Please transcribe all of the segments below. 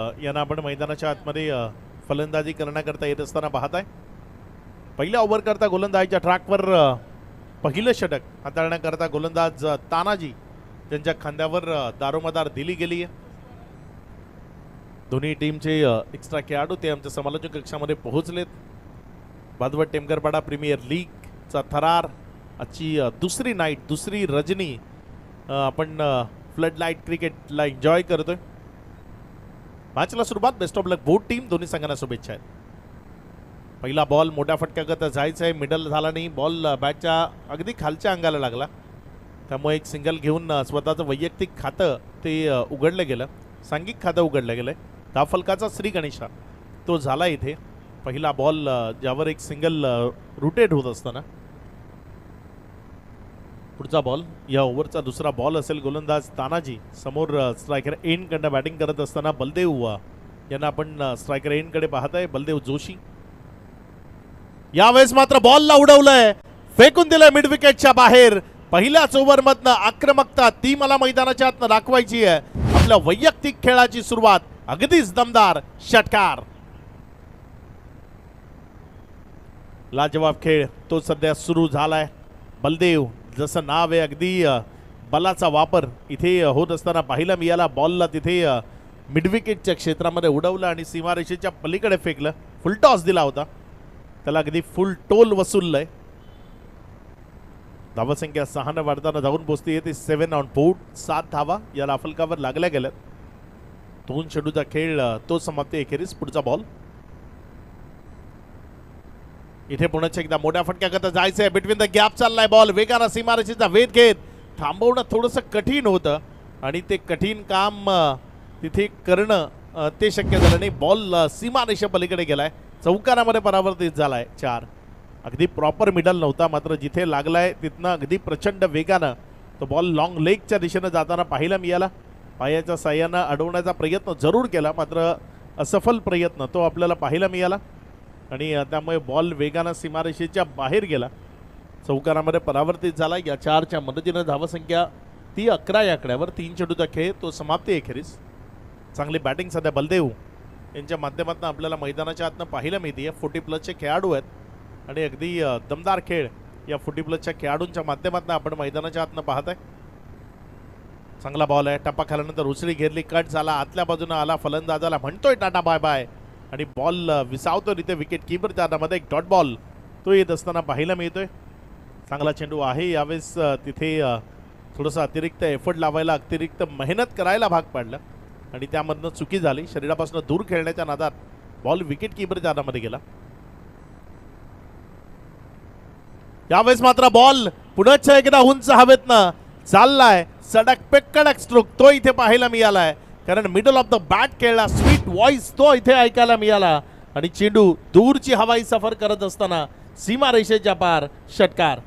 यांना आपण मैदानाच्या आतमध्ये फलंदाजी करण्याकरता येत असताना पाहत आहे. पहिल्या ओव्हर करता गोलंदाजीच्या ट्रॅकवर पहिलं षटक हाताळण्याकरता गोलंदाज तानाजी त्यांच्या खांद्यावर दारोमदार दिली गेली आहे. दोन्ही टीमचे एक्स्ट्रा खेळाडू ते आमच्या समालोचक कक्षामध्ये पोहोचलेत. भादवड टेमकरपाडा प्रीमियर लीगचा थरार आजची दुसरी नाईट, दुसरी रजनी आपण फ्लड लाईट क्रिकेटला एन्जॉय करतोय. मॅचला सुरुवात. Best of luck both team. दोन्ही संघांना शुभेच्छा आहेत. पहिला बॉल मोठ्या फटक्यागत जायचा आहे, मिडल झाला नाही. बॉल बॅटच्या अगदी खालच्या अंगाला लागला, त्यामुळे एक सिंगल घेऊन स्वतःचं वैयक्तिक खातं ते उघडलं गेलं, सांघिक खातं उघडलं गेलं. दहा फलकाचा श्री गणेशा तो झाला इथे. पहिला बॉल ज्यावर एक सिंगल रुटेट होत असताना पुढचा बॉल या ओव्हरचा दुसरा बॉल असेल. गोलंदाज तानाजी समोर स्ट्रायकर एंडकडे बॅटिंग करत असताना बलदेव यांना आपण स्ट्रायकर एंडकडे पाहत आहे. बलदेव जोशी यावेळेस मात्र बॉलला उडवलंय, फेकून दिलंय मिड विकेटच्या बाहेर. पहिल्याच ओव्हर मधनं आक्रमकता ती मला मैदानाच्या आतनं दाखवायची आहे. आपल्या वैयक्तिक खेळाची सुरुवात अगदीच दमदार षटकार. लाजवाब खेळ तो सध्या सुरू झालाय. बलदेव जसं नाव आहे अगदी बलाचा वापर इथे होत असताना पाहिलं मिळाला. बॉलला तिथे मिडविकेटच्या क्षेत्रामध्ये उडवलं आणि सीमारेषेच्या पलीकडे फेकलं. फुल टॉस दिला होता, त्याला अगदी फुल टोल वसूललंय. धावसंख्या 6 वाढताना धावून पोहोचते ती 7 ऑन बोर्ड. 7 धावा या लाफलकावर लागल्या गेल्यात. 2 चेंडूचा खेळ तो समाप्ती एखेरीस. पुढचा बॉल इथे पुन्हा एकदा मोठ्या फटक्याकरता जायचंय. बिटवीन द गॅप चाललाय बॉल. वेगानं सीमारेषेचा वेध घेत थांबवणं थोडंसं कठीण होतं आणि ते कठीण काम तिथे करणं ते शक्य झालं नाही. बॉल सीमारेषा पलीकडे गेलाय, चौकारामध्ये परावर्तित झालाय. 4 अगदी प्रॉपर मिडल नव्हता, मात्र जिथे लागलाय तिथनं अगदी प्रचंड वेगानं तो बॉल लॉंग लेगच्या दिशेनं जाताना पाहायला मिळाला. पायाच्या साह्यानं अडवण्याचा प्रयत्न जरूर केला, मात्र असफल प्रयत्न तो आपल्याला पाहायला मिळाला आणि त्यामुळे बॉल वेगानं सीमारेषेच्या बाहेर गेला, चौकारामध्ये परावर्तित झाला. या 4च्या मदतीनं धावसंख्या ती 11 या आकड्यावर. 3 चेंडूचा खेळ तो समाप्ती एखेरीस. चांगली बॅटिंग सध्या बलदेव यांच्या माध्यमातून आपल्याला मैदानाच्या आतनं पाहायला मिळते. 40+ खेळाडू आहेत आणि अगदी दमदार खेळ या 40+ खेळाडूंच्या माध्यमातून आपण मैदानाच्या आतनं पाहत आहे. चांगला बॉल आहे. टप्पा खाल्यानंतर उसळी घेरली, कट झाला, आतल्या बाजूनं आला. फलंदाजाला म्हणतोय टाटा बाय बाय आणि बॉल विसावतो तिथे विकेट कीपरच्या हातामध्ये. एक डॉट बॉल तो येत असताना पाहायला मिळतोय. चांगला चेंडू आहे. यावेळेस तिथे थोडंसं अतिरिक्त एफर्ट लावायला, अतिरिक्त मेहनत करायला भाग पाडलं आणि त्यामधनं चुकी झाली. शरीरापासून दूर खेळण्याच्या नादात बॉल विकेट कीपरच्या हातामध्ये गेला. यावेळेस मात्र बॉल पुन्हा एकदा उंच हवेतनं चाललाय. सडक पे कडक स्ट्रोक तो इथे पाहायला मिळालाय, कारण मिडल ऑफ द बॅट खेळला. स्वीट व्हॉइस तो इथे ऐकायला मिळाला आणि चेंडू दूरची हवाई सफर करत असताना सीमारेषेच्या पार षटकार.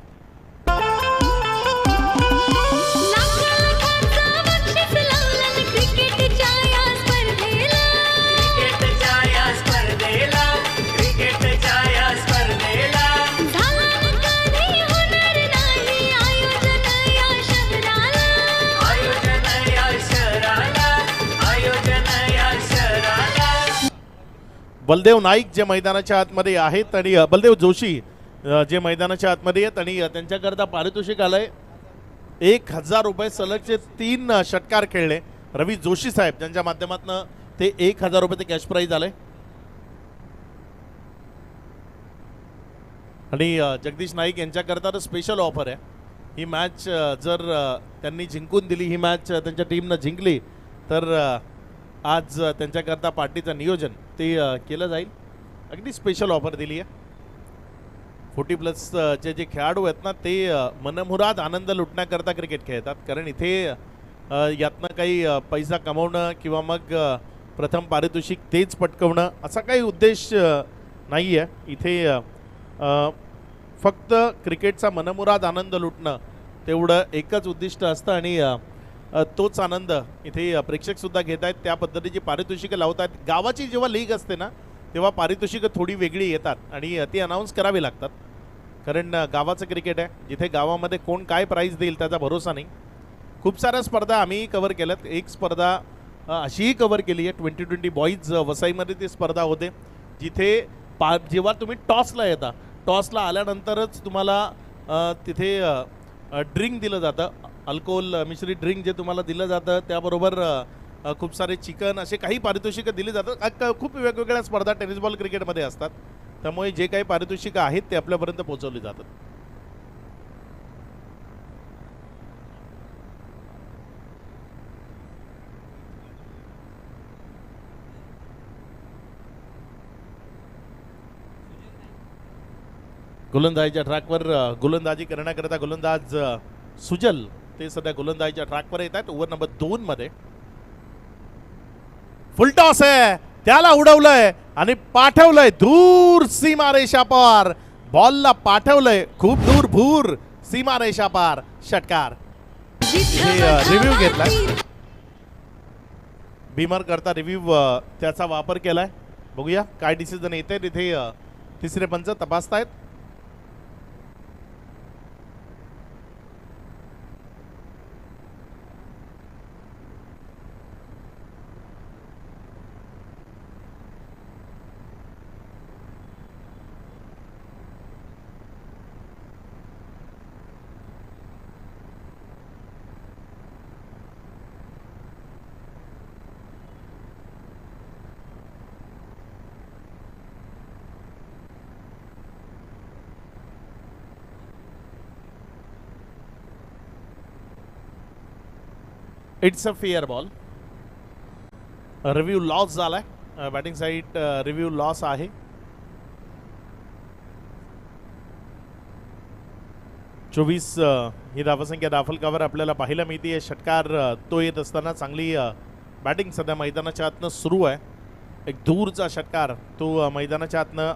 बलदेव नाईक जे मैदानाच्या आतमध्ये आहेत आणि बलदेव जोशी जे मैदानाच्या आतमध्ये आहेत आणि त्यांच्याकरता पारितोषिक आलंय 1000 रुपये. सलगचे 3 षटकार खेळले रवी जोशी साहेब, ज्यांच्या माध्यमातून ते 1000 रुपये ते कॅश प्राईज आलंय. आणि जगदीश नाईक यांच्याकरता तर स्पेशल ऑफर आहे. ही मॅच जर त्यांनी जिंकून दिली, ही मॅच त्यांच्या टीमनं जिंकली तर आज त्यांच्याकरता पार्टीचं नियोजन ते केलं जाईल. अगदी स्पेशल ऑफर दिली आहे. 40+ चे जे खेळाडू आहेत ना ते मनमुराद आनंद लुटण्याकरता क्रिकेट खेळतात, कारण इथे यातनं काही पैसा कमवणं किंवा मग प्रथम पारितोषिक तेच पटकवणं असा काही उद्देश नाही आहे. इथे फक्त क्रिकेटचा मनमुराद आनंद लुटणं तेवढं एकच उद्दिष्ट असतं आणि तोच आनंद इथे प्रेक्षक सुद्धा घेत आहेत. त्या पद्धतीची पारितोषिकं लावत आहेत. गावाची जेव्हा लीग असते ना तेव्हा पारितोषिकं थोडी वेगळी येतात आणि ती अनाऊन्स करावी लागतात, कारण गावाचं क्रिकेट आहे जिथे गावामध्ये कोण काय प्राईज देईल त्याचा भरोसा नाही. खूप साऱ्या स्पर्धा आम्ही कव्हर केल्यात. एक स्पर्धा अशीही कव्हर केली आहे. 2020 बॉईज वसईमध्ये ती स्पर्धा होते, जिथे जेव्हा तुम्ही टॉसला येता, टॉसला आल्यानंतरच तुम्हाला तिथे ड्रिंक दिलं जातं, अल्कोहोल मिश्रित ड्रिंक जे तुम्हाला दिलं जातं, त्याबरोबर खूप सारे चिकन असे काही पारितोषिकं दिली जातात. खूप वेगवेगळ्या स्पर्धा टेनिस बॉल क्रिकेटमध्ये असतात, त्यामुळे जे काही पारितोषिकं आहेत ते आपल्यापर्यंत पोहोचवली जातात. गोलंदाजीच्या ट्रॅकवर गोलंदाजी करण्याकरता गोलंदाज सुजल ते सध्या गोलंदाजीच्या ट्रॅकवर येत आहेत. ओव्हर नंबर 2 मध्ये फुल टॉस आहे, त्याला उडवलंय आणि पाठवलंय दूर सीमारेषा पार. बॉलला पाठवलंय खूप दूर, भूर सीमारेषा पार. षटकार. रिव्ह्यू घेतलाय बीमर करता, रिव्ह्यू त्याचा वापर केलाय. बघूया काय डिसिजन येते. तिथे तिसरे पंच तपासतायत. It's a fair ball. Review loss झालाय. बॅटिंग साईड रिव्ह्यू लॉस आहे. चोवीस ही धावसंख्या दाफलकावर आपल्याला पाहायला मिळते. षटकार तो येत असताना चांगली बॅटिंग सध्या मैदानाच्या आतनं सुरू आहे. एक दूरचा षटकार तो मैदानाच्या आतनं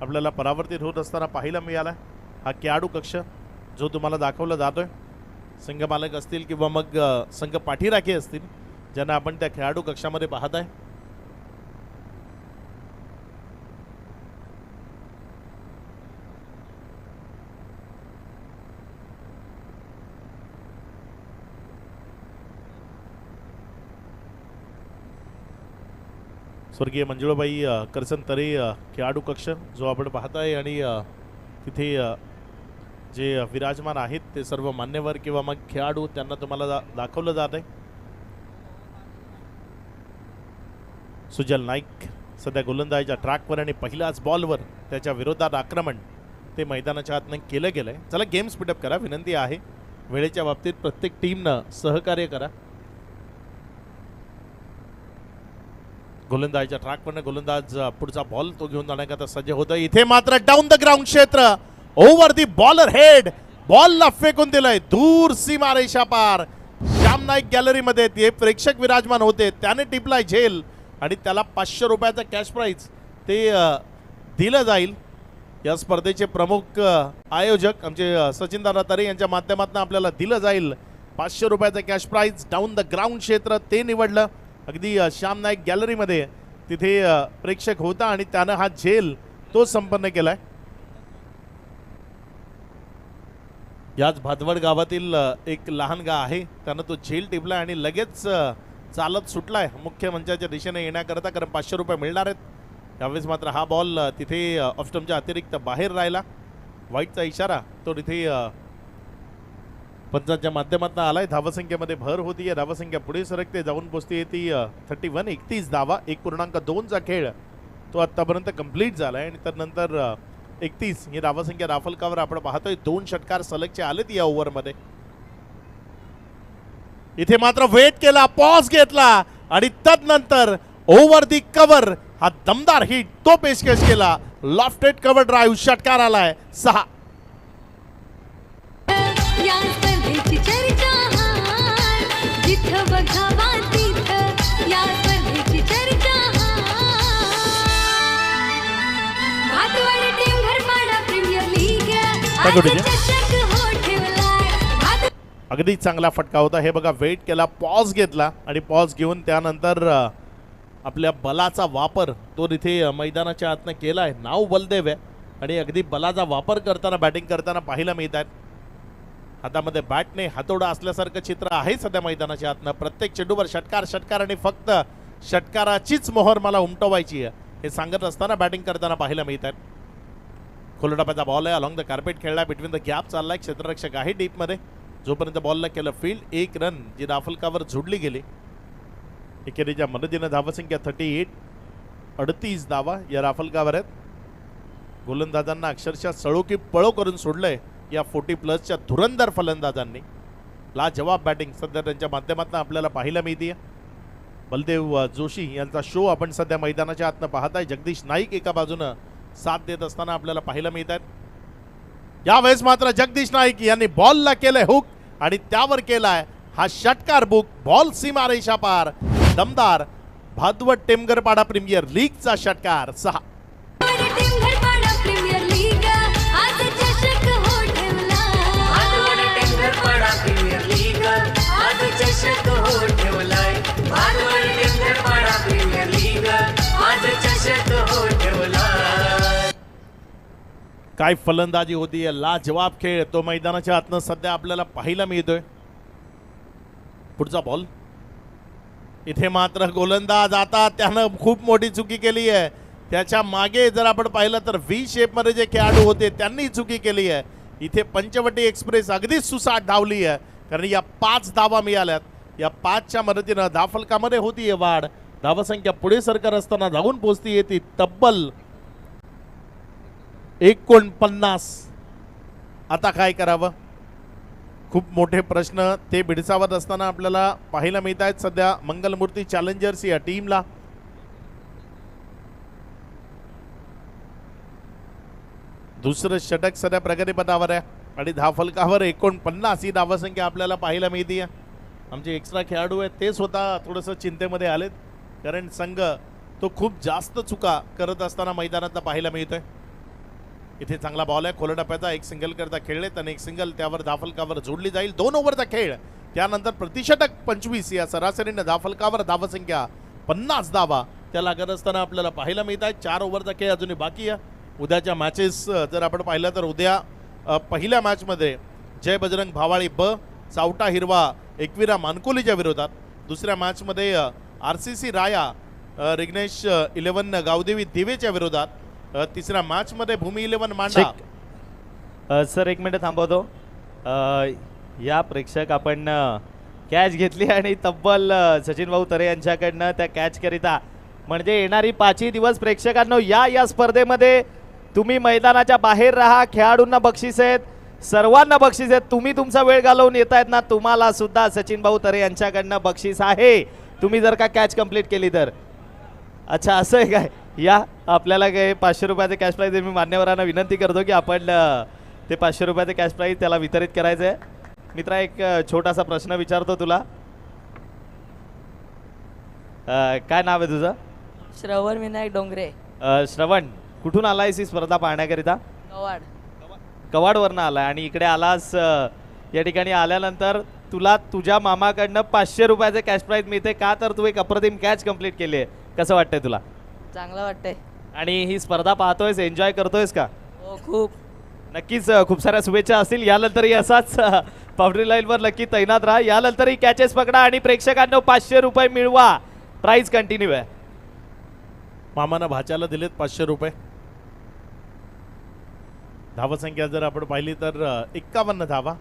आपल्याला परावर्तित होत असताना पाहायला मिळाला. हा खेळाडू कक्ष जो तुम्हाला दाखवला जातोय, संघ मालक असतील किंवा मग संघ पाठीराखे असतील, ज्यांना आपण त्या खेळाडू कक्षामध्ये पाहत आहे. स्वर्गीय मंजुळाबाई करसन तरे खेळाडू कक्ष जो आपण पाहताय, आणि तिथे जे विराजमान आहेत ते सर्व मान्यवर किंवा मग खेळाडू त्यांना तुम्हाला दाखवलं जात आहे. सुजल नाईक सध्या गोलंदाजीच्या ट्रॅकवर आणि पहिल्याच बॉलवर त्याच्या विरोधात आक्रमण ते मैदानाच्या आतनं केलं गेलंय. चला गेम स्पीडअप करा, विनंती आहे. वेळेच्या बाबतीत प्रत्येक टीमनं सहकार्य करा. गोलंदाजीच्या ट्रॅकवरनं गोलंदाज पुढचा बॉल तो घेऊन जाण्याकरता सज्ज होतं. इथे मात्र डाऊन द ग्राउंड क्षेत्र, ओव्हर दी बॉलर हेड, बॉलला फेकून दिलंय दूर सीमारेषा पार. श्याम नाईक गॅलरीमध्ये ते प्रेक्षक विराजमान होते, त्याने टिपलाय झेल आणि त्याला 500 रुपयाचा कॅश प्राइज ते दिलं जाईल. या स्पर्धेचे प्रमुख आयोजक आमचे सचिन दादा तरे यांच्या माध्यमातून आपल्याला दिलं जाईल 500 रुपयाचा cash prize. Down the ground क्षेत्र ते निवडलं. अगदी श्याम नाईक गॅलरीमध्ये तिथे प्रेक्षक होता आणि त्यानं हा झेल तो संपन्न केलाय. याच भादवड गावातील एक लहान गाव आहे, त्यानं तो झेल टिपलाय आणि लगेच चालत सुटलाय मुख्य मंचाच्या दिशेने येण्याकरता, कारण 500 रुपये मिळणार आहेत. यावेळेस मात्र हा बॉल तिथे ऑफस्टम्पच्या अतिरिक्त बाहेर राहिला. वाईटचा इशारा तो तिथे पंचांच्या माध्यमातून आलाय. धावसंख्येमध्ये भर होतीये, धावसंख्या पुढे सरकते, जाऊन पोचते ती 31. 31 धावा, 1.2चा खेळ तो आतापर्यंत कंप्लीट झालाय. आणि त्यानंतर 31 ही धावसंख्या दाफलकावर आपण पाहतोय. 2 षटकार सलगचे आलेत या ओव्हरमध्ये. इथे मात्र वेट केला, पॉज घेतला आणि तदनंतर ओव्हर दी कव्हर हा दमदार हिट तो पेशकश केला. लॉफ्टेड कव्हर ड्राईव्ह षटकार आलाय 6. अगदी चांगला फटका होता. हे बघा, वेट केला, पॉज घेतला आणि पॉज घेऊन त्यानंतर आपल्या बलाचा वापर तो तिथे मैदानाच्या आतनं केलाय. नाव बलदेव आहे आणि अगदी बलाचा वापर करताना बॅटिंग करताना पाहायला मिळत आहेत. हातामध्ये बॅटने हातोडा असल्यासारखं चित्र आहे सध्या मैदानाच्या आतनं. प्रत्येक चेंडूवर षटकार षटकार आणि फक्त षटकाराचीच मोहर मला उमटवायची आहे हे सांगत असताना बॅटिंग करताना पाहायला मिळत आहे. खोलटप्प्याचा बॉल आहे, अलॉंग द कार्पेट खेळला, बिटवीन द गॅप चाललाय, क्षेत्ररक्षक आहे डीपमध्ये. जोपर्यंत बॉलला केलं फील्ड, एक रन जी राफलकावर जोडली गेली. एकेरीच्या मदतीनं धावसंख्या 38, 38 धावा या राफलकावर आहेत. गोलंदाजांना अक्षरशः सळो की पळो करून सोडलंय या 40+ धुरंधर फलंदाजांनी. लाजवाब बॅटिंग सध्या त्यांच्या माध्यमातून आपल्याला पाहायला मिळते. बलदेव जोशी यांचा शो आपण सध्या मैदानाच्या आतनं पाहताय. जगदीश नाईक एका बाजूनं साथ देत असताना आपल्याला पाहायला मिळत आहेत. यावेळेस मात्र जगदीश नाईक यांनी बॉलला केलंय हुक आणि त्यावर केलाय हा षटकार बुक. बॉल सीमारेषा पार, दमदार भादवड टेमगरपाडा प्रीमियर लीगचा षटकार 6. काय फलंदाजी होती, लाजवाब खेळ तो मैदानाच्या आतनं सध्या आपल्याला पाहायला मिळतोय. पुढचा बॉल इथे मात्र गोलंदाज आता त्यानं खूप मोठी चुकी केली आहे. त्याच्या मागे जर आपण पाहिलं तर व्ही शेप मध्ये जे खेळाडू होते त्यांनी चुकी केली आहे. इथे पंचवटी एक्सप्रेस अगदीच सुसाट धावली आहे कारण या 5 धावा मिळाल्यात. या 5च्या मदतीनं धावफलकामध्ये होती वाढ. धावसंख्या पुढे सरकार असताना धावून पोहोचती येते तब्बल 49. आता काय करावं, खूप मोठे प्रश्न ते भिडसावत असताना आपल्याला पाहायला मिळत आहेत सध्या मंगलमूर्ती चॅलेंजर्स या टीमला. दुसरं षटक सध्या प्रगतीपथावर आहे आणि धावफलकावर 49 ही धावसंख्या आपल्याला पाहायला मिळते. आमचे एक्स्ट्रा खेळाडू आहेत ते स्वतः थोडंसं चिंतेमध्ये आलेत कारण संघ तो खूप जास्त चुका करत असताना मैदानात पाहायला मिळतोय. इथे चांगला बॉल आहे, खोलटप्प्याचा एक सिंगल करता खेळलेत आणि एक सिंगल त्यावर धावफलकावर जोडली जाईल. 2 ओव्हरचा खेळ, त्यानंतर प्रतिषटक 25 या सरासरीने धावफलकावर धावसंख्या 50 धावा त्या लागत असताना आपल्याला पाहायला मिळत आहे. 4 ओव्हरचा खेळ अजूनही बाकी आहे. उद्याच्या मॅचेस जर आपण पाहिलं तर उद्या पहिल्या मॅचमध्ये जय बजरंग भावाळी ब चावटा हिरवा एकविरा मानकोलीच्या विरोधात, दुसऱ्या मॅचमध्ये RCC राया रिग्नेश 11 गावदेवी दिवेच्या विरोधात, तिसऱ्या मॅचमध्ये भूमी 11 मांडा. सर एक मिनिट थांबवतो. या प्रेक्षक आपण कॅच घेतली आणि तब्बल सचिन भाऊ तरे यांच्याकडनं त्या कॅच करिता म्हणजे येणारी 5 दिवस प्रेक्षकांनो या स्पर्धेमध्ये तुम्ही मैदानाच्या बाहेर राहा. खेळाडूंना बक्षीस आहेत, सर्वांना बक्षीस आहेत. तुम्ही तुमचा वेळ घालवून येत आहेत ना, तुम्हाला सुद्धा सचिन भाऊ तरे यांच्याकडनं बक्षीस आहे तुम्ही जर का कॅच कंप्लीट केली तर. अच्छा असं आहे काय? या आपल्याला काय 500 रुपयाचे कॅश प्राईज मी मान्यवरांना विनंती करतो की आपण ते 500 रुपयाचे कॅश प्राईज त्याला वितरित करायचं आहे. मित्रा एक छोटासा प्रश्न विचारतो तुला. काय नाव आहे तुझं? श्रवण विनायक डोंगरे. श्रवण, कुठून आलायस ही स्पर्धा पाहण्याकरिता? कवाड. कवाडवरनं आलाय आणि इकडे आलास. या ठिकाणी आल्यानंतर तुला तुझ्या मामाकडनं 500 रुपयाचे कॅश प्राईज मिळते का, तर तू एक अप्रतिम कॅच कंप्लीट केली आहे. कसं वाटतंय तुला? चांगलं वाटतंय. आणि ही स्पर्धा पाहतोयस, एन्जॉय करतोयस का? हो खूप. नक्कीच खूप साऱ्या शुभेच्छा असतील. यानंतरही असाच बाउंड्री लाईनवर नक्की तैनात राहा. यानंतरही कॅचेस पकडा आणि प्रेक्षकांनो 500 रुपये मिळवा. प्राइस कंटिन्यू आहे. मामानं भाच्याला दिलेत 500 रुपये. धावसंख्या जर आपण पाहिली तर 51 धावा.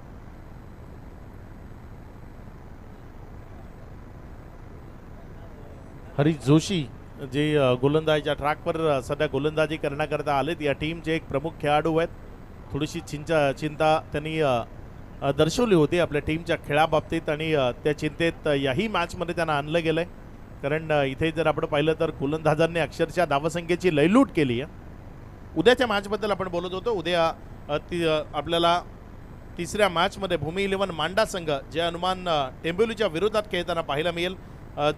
हरीश जोशी जे गोलंदाजीच्या ट्रॅकवर सध्या गोलंदाजी करण्याकरता आलेत, या टीमचे एक प्रमुख खेळाडू आहेत. थोडीशी चिंता त्यांनी दर्शवली होती आपल्या टीमच्या खेळाबाबतीत आणि त्या चिंतेत याही मॅचमध्ये त्यांना आणलं गेलंय. कारण इथे जर आपण पाहिलं तर गोलंदाजांनी अक्षरशः धावसंख्येची लयलूट केली आहे. उद्याच्या मॅचबद्दल आपण बोलत होतो. उद्या आपल्याला तिसऱ्या मॅचमध्ये भूमी 11 मांडा संघ जे हनुमान टेंबोलीच्या विरोधात खेळताना पाहायला मिळेल.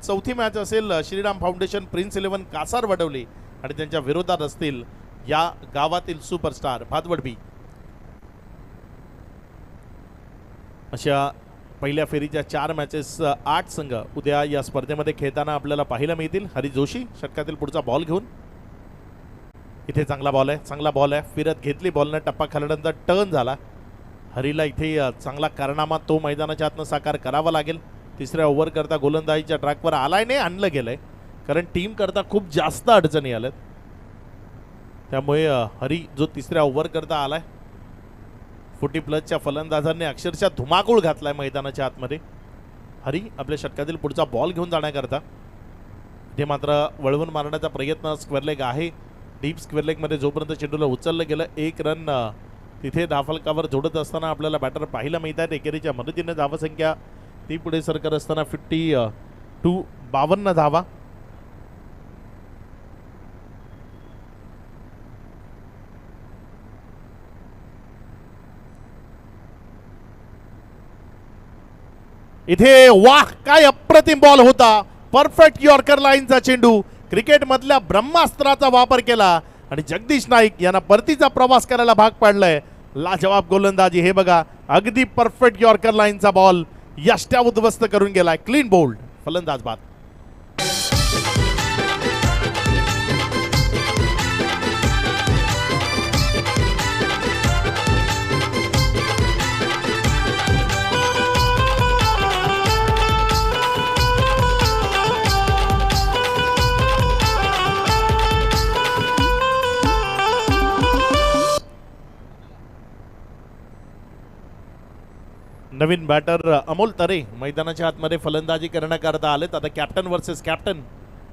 चौथी मॅच असेल श्रीराम फाउंडेशन प्रिन्स 11 कासार वडवली आणि त्यांच्या विरोधात असतील या गावातील सुपरस्टार भादवडबी. अशा पहिल्या फेरीच्या 4 मॅचेस 8 संघ उद्या या स्पर्धेमध्ये खेळताना आपल्याला पाहायला मिळतील. हरीश जोशी षटकातील पुढचा बॉल घेऊन. इथे चांगला बॉल आहे, फिरत घेतली बॉलने, टप्पा खाल्यानंतर टर्न झाला हरीला इथे चांगला कारनामा तो मैदानाच्या आतनं साकार करावा लागेल. तिसऱ्या ओव्हर करता गोलंदाजीच्या ट्रॅकवर आलाय नाही आणलं गेलंय, कारण टीम करता खूप जास्त अडचणी आल्यात. त्यामुळे हरी जो तिसऱ्या ओव्हर करता आलाय, 40+ फलंदाजांनी अक्षरशः धुमाकूळ घातलाय मैदानाच्या आतमध्ये. हरी आपल्या षटकातील पुढचा बॉल घेऊन जाण्याकरता इथे मात्र वळवून मारण्याचा प्रयत्न. स्क्वेअर लेग आहे, डीप स्क्वेअर लेगमध्ये जोपर्यंत चेंडूला उचललं गेलं 1 रन तिथे धाफलकावर जोडत असताना आपल्याला बॅटर पाहायला मिळत आहेत. एकेरीच्या मदतीने धावसंख्या ती पुढे सरकत असताना 52 धावा. इथे वाह काय अप्रतिम बॉल होता. परफेक्ट यॉर्कर लाईनचा चेंडू, क्रिकेट मधल्या ब्रह्मास्त्राचा वापर केला आणि जगदीश नाईक यांना परतीचा प्रवास करायला भाग पाडलाय. लाजवाब गोलंदाजी. हे बघा, अगदी परफेक्ट यॉर्कर लाईनचा बॉल यष्ट्या उद्ध्वस्त करून गेलाय. क्लीन बोल्ड, फलंदाज बाद. नवीन बॅटर अमोल तरे मैदानाच्या आतमध्ये फलंदाजी करण्याकरता आलेत. आता कॅप्टन वर्सेस कॅप्टन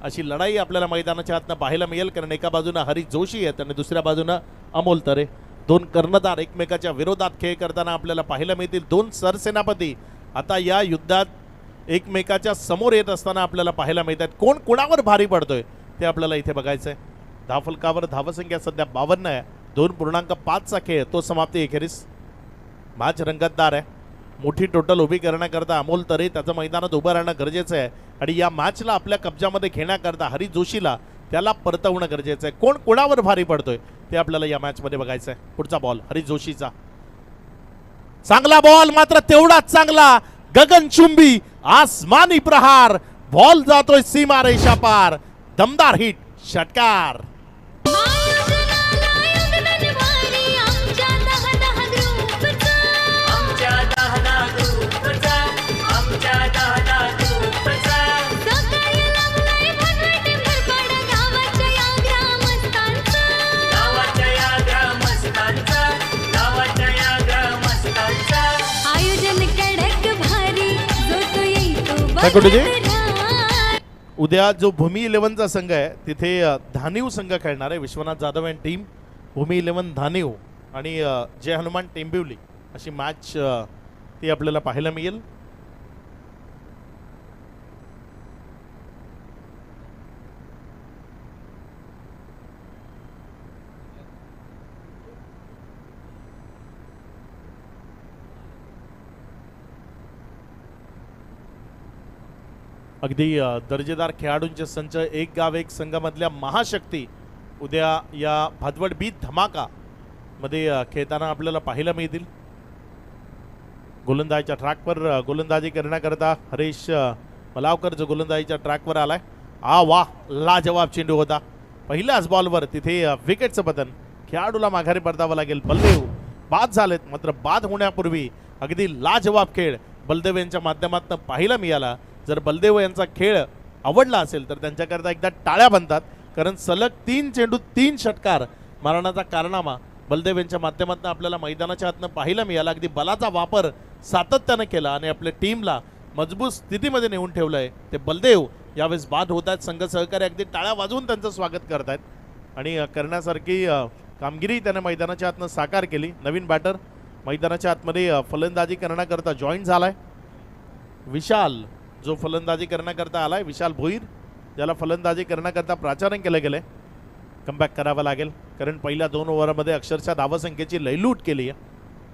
अशी लढाई आपल्याला मैदानाच्या आतनं पाहायला मिळेल, कारण एका बाजूनं हरी जोशी आहेत आणि दुसऱ्या बाजूनं अमोल तरे. 2 कर्णधार एकमेकाच्या विरोधात खेळ करताना आपल्याला पाहायला मिळतील. 2 सरसेनापती आता या युद्धात एकमेकाच्या समोर येत असताना आपल्याला पाहायला मिळत आहेत. कोण कोणावर भारी पडतोय ते आपल्याला इथे बघायचंय. धावफलकावर धावसंख्या सध्या 52 आहे. 2.5चा खेळ तो समाप्ती एखेरीस. मॅच रंगतदार आहे. मोठी टोटल उभी करण्याकरता अमोल तरे त्याचं मैदानात उभं राहणं गरजेचं आहे आणि या मॅचला आपल्या कब्जामध्ये घेण्याकरता हरी जोशीला त्याला परतवणं गरजेचं आहे. कोण कोणावर भारी पडतोय ते आपल्याला या मॅचमध्ये बघायचं आहे. पुढचा बॉल हरी जोशीचा, चांगला बॉल, मात्र तेवढाच चांगला गगनचुंबी आसमानी प्रहार. बॉल जातोय सीमा रेषा पार. दमदार हिट, षटकार. उद्या जो भूमी 11चा संघ आहे तिथे धानिव संघ खेळणार आहे. विश्वनाथ जाधव अँड टीम, भूमी 11 धानिव आणि जय हनुमान टेंबिवली अशी मॅच ती आपल्याला पाहायला मिळेल. अगदी दर्जेदार खेळाडूंचे संच, एक गाव एक संघामधल्या महाशक्ती उद्या या भादवड बीत धमाका मध्ये खेळताना आपल्याला पाहायला मिळतील. गोलंदाजीच्या ट्रॅकवर गोलंदाजी करण्याकरता हरीश मलावकर जो गोलंदाजीच्या ट्रॅकवर आलाय. वाह, लाजवाब चेंडू होता. पहिल्याच बॉलवर तिथे विकेटचं पतन. खेळाडूला माघारी परतावं लागेल. बलदेव बाद झालेत, मात्र बाद होण्यापूर्वी अगदी लाजवाब खेळ बलदेव यांच्या माध्यमातून पाहायला मिळाला. जर बलदेव यांचा खेळ आवडला असेल तर त्यांच्याकरता एकदा टाळ्या बनतात, कारण सलग 3 चेंडू 3 षटकार मारण्याचा कारनामा बलदेव यांच्या माध्यमातून आपल्याला मैदानाच्या आतनं पाहायला मिळाला. अगदी बलाचा वापर सातत्यानं केला आणि आपल्या टीमला मजबूत स्थितीमध्ये नेऊन ठेवलंय. ते बलदेव यावेळेस बाद होत आहेत. संघ सहकारी अगदी टाळ्या वाजवून त्यांचं स्वागत करतायत आणि करण्यासारखी कामगिरी त्याने मैदानाच्या आतनं साकार केली. नवीन बॅटर मैदानाच्या आतमध्ये फलंदाजी करण्याकरता जॉईन झालाय. विशाल जो फलंदाजी करण्याकरता आलाय, विशाल भोईर, ज्याला फलंदाजी करण्याकरता प्राचारण केलं गेलंय. कमबॅक करावं लागेल, कारण पहिल्या 2 ओव्हरमध्ये अक्षरशः धावसंख्येची लयलूट केली आहे.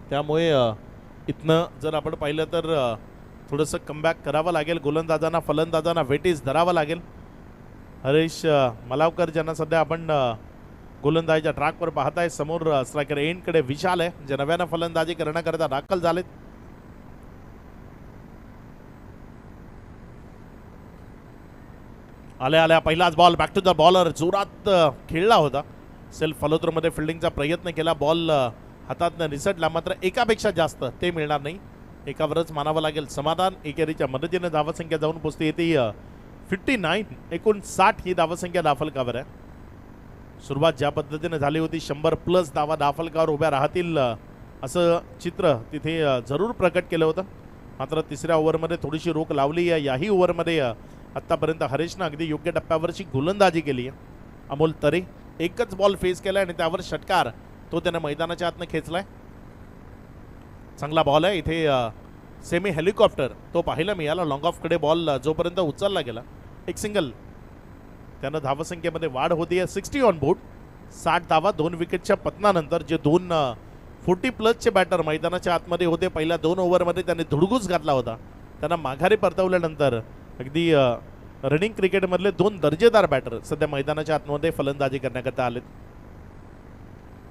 त्यामुळे इथनं जर आपण पाहिलं तर थोडंसं कमबॅक करावं लागेल. गोलंदाजांना फलंदाजांना वेटीज धरावं लागेल. हरीश मलावकर ज्यांना सध्या आपण गोलंदाजीच्या ट्रॅकवर पाहताय. समोर स्ट्रायकर एंडकडे विशाल आहे, जे नव्यानं फलंदाजी करण्याकरता दाखल झालेत. आल्या आल्या पहिलाच ball back to the bowler. जोरात खेळला होता. सेल्फ फॉलोथ्रोमध्ये फिल्डिंगचा प्रयत्न केला. बॉल हातातनं निसटला, मात्र एकापेक्षा जास्त ते मिळणार नाही. एकावरच मानावं लागेल समाधान. एकेरीच्या मदतीने धावसंख्या जाऊन पोचते येते 59. एकूण 60 ही धावसंख्या दाफलकावर आहे. सुरुवात ज्या पद्धतीने झाली होती 100+ धावा दाफलकावर उभ्या राहतील असं चित्र तिथे जरूर प्रकट केलं होतं. मात्र तिसऱ्या ओव्हरमध्ये थोडीशी रोख लावली आहे. याही ओव्हरमध्ये आत्तापर्यंत हरेशनं अगदी योग्य टप्प्यावरची गोलंदाजी केली आहे. अमोल तरे एकच बॉल फेस केलाय आणि त्यावर षटकार तो त्यानं मैदानाच्या आतनं खेचलाय. चांगला बॉल आहे इथे. सेमी हेलिकॉप्टर तो पाहायला मिळाला. लॉंग ऑफकडे बॉल जोपर्यंत उचलला गेला एक सिंगल त्यानं धावसंख्येमध्ये वाढ होती आहे. 60 ऑन बोर्ड. 60 धावा 2 विकेटच्या पतनानंतर जे 2 40+ बॅटर मैदानाच्या आतमध्ये होते. पहिल्या 2 ओव्हरमध्ये त्यांनी धुडगूस घातला होता. त्यांना माघारी परतवल्यानंतर अगदी रनिंग क्रिकेटमधले 2 दर्जेदार बॅटर सध्या मैदानाच्या आतमध्ये फलंदाजी करण्याकरता आलेत.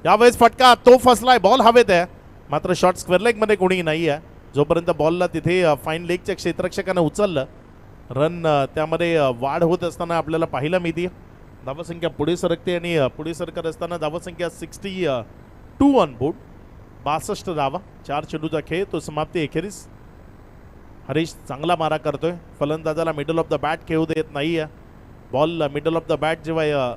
यावेळेस फटका तो फसलाय. बॉल हवेत आहे मात्र शॉर्ट स्क्वेअर लेगमध्ये कोणी नाही आहे. जोपर्यंत बॉलला तिथे फाईन लेगच्या क्षेत्ररक्षकानं उचललं रन त्यामध्ये वाढ होत असताना आपल्याला पाहायला मिळते. धावसंख्या पुढे सरकते आणि पुढे सरकत असताना धावसंख्या 62 ऑन बोर्ड. 62 धावा. 4 चेंडूचा खेळ तो समाप्ती एखेरीस. हरीश चांगला मारा करतोय. फलंदाजाला मिडल ऑफ द बॅट खेळू देत नाही आहे. Ball middle of the bat जेव्हा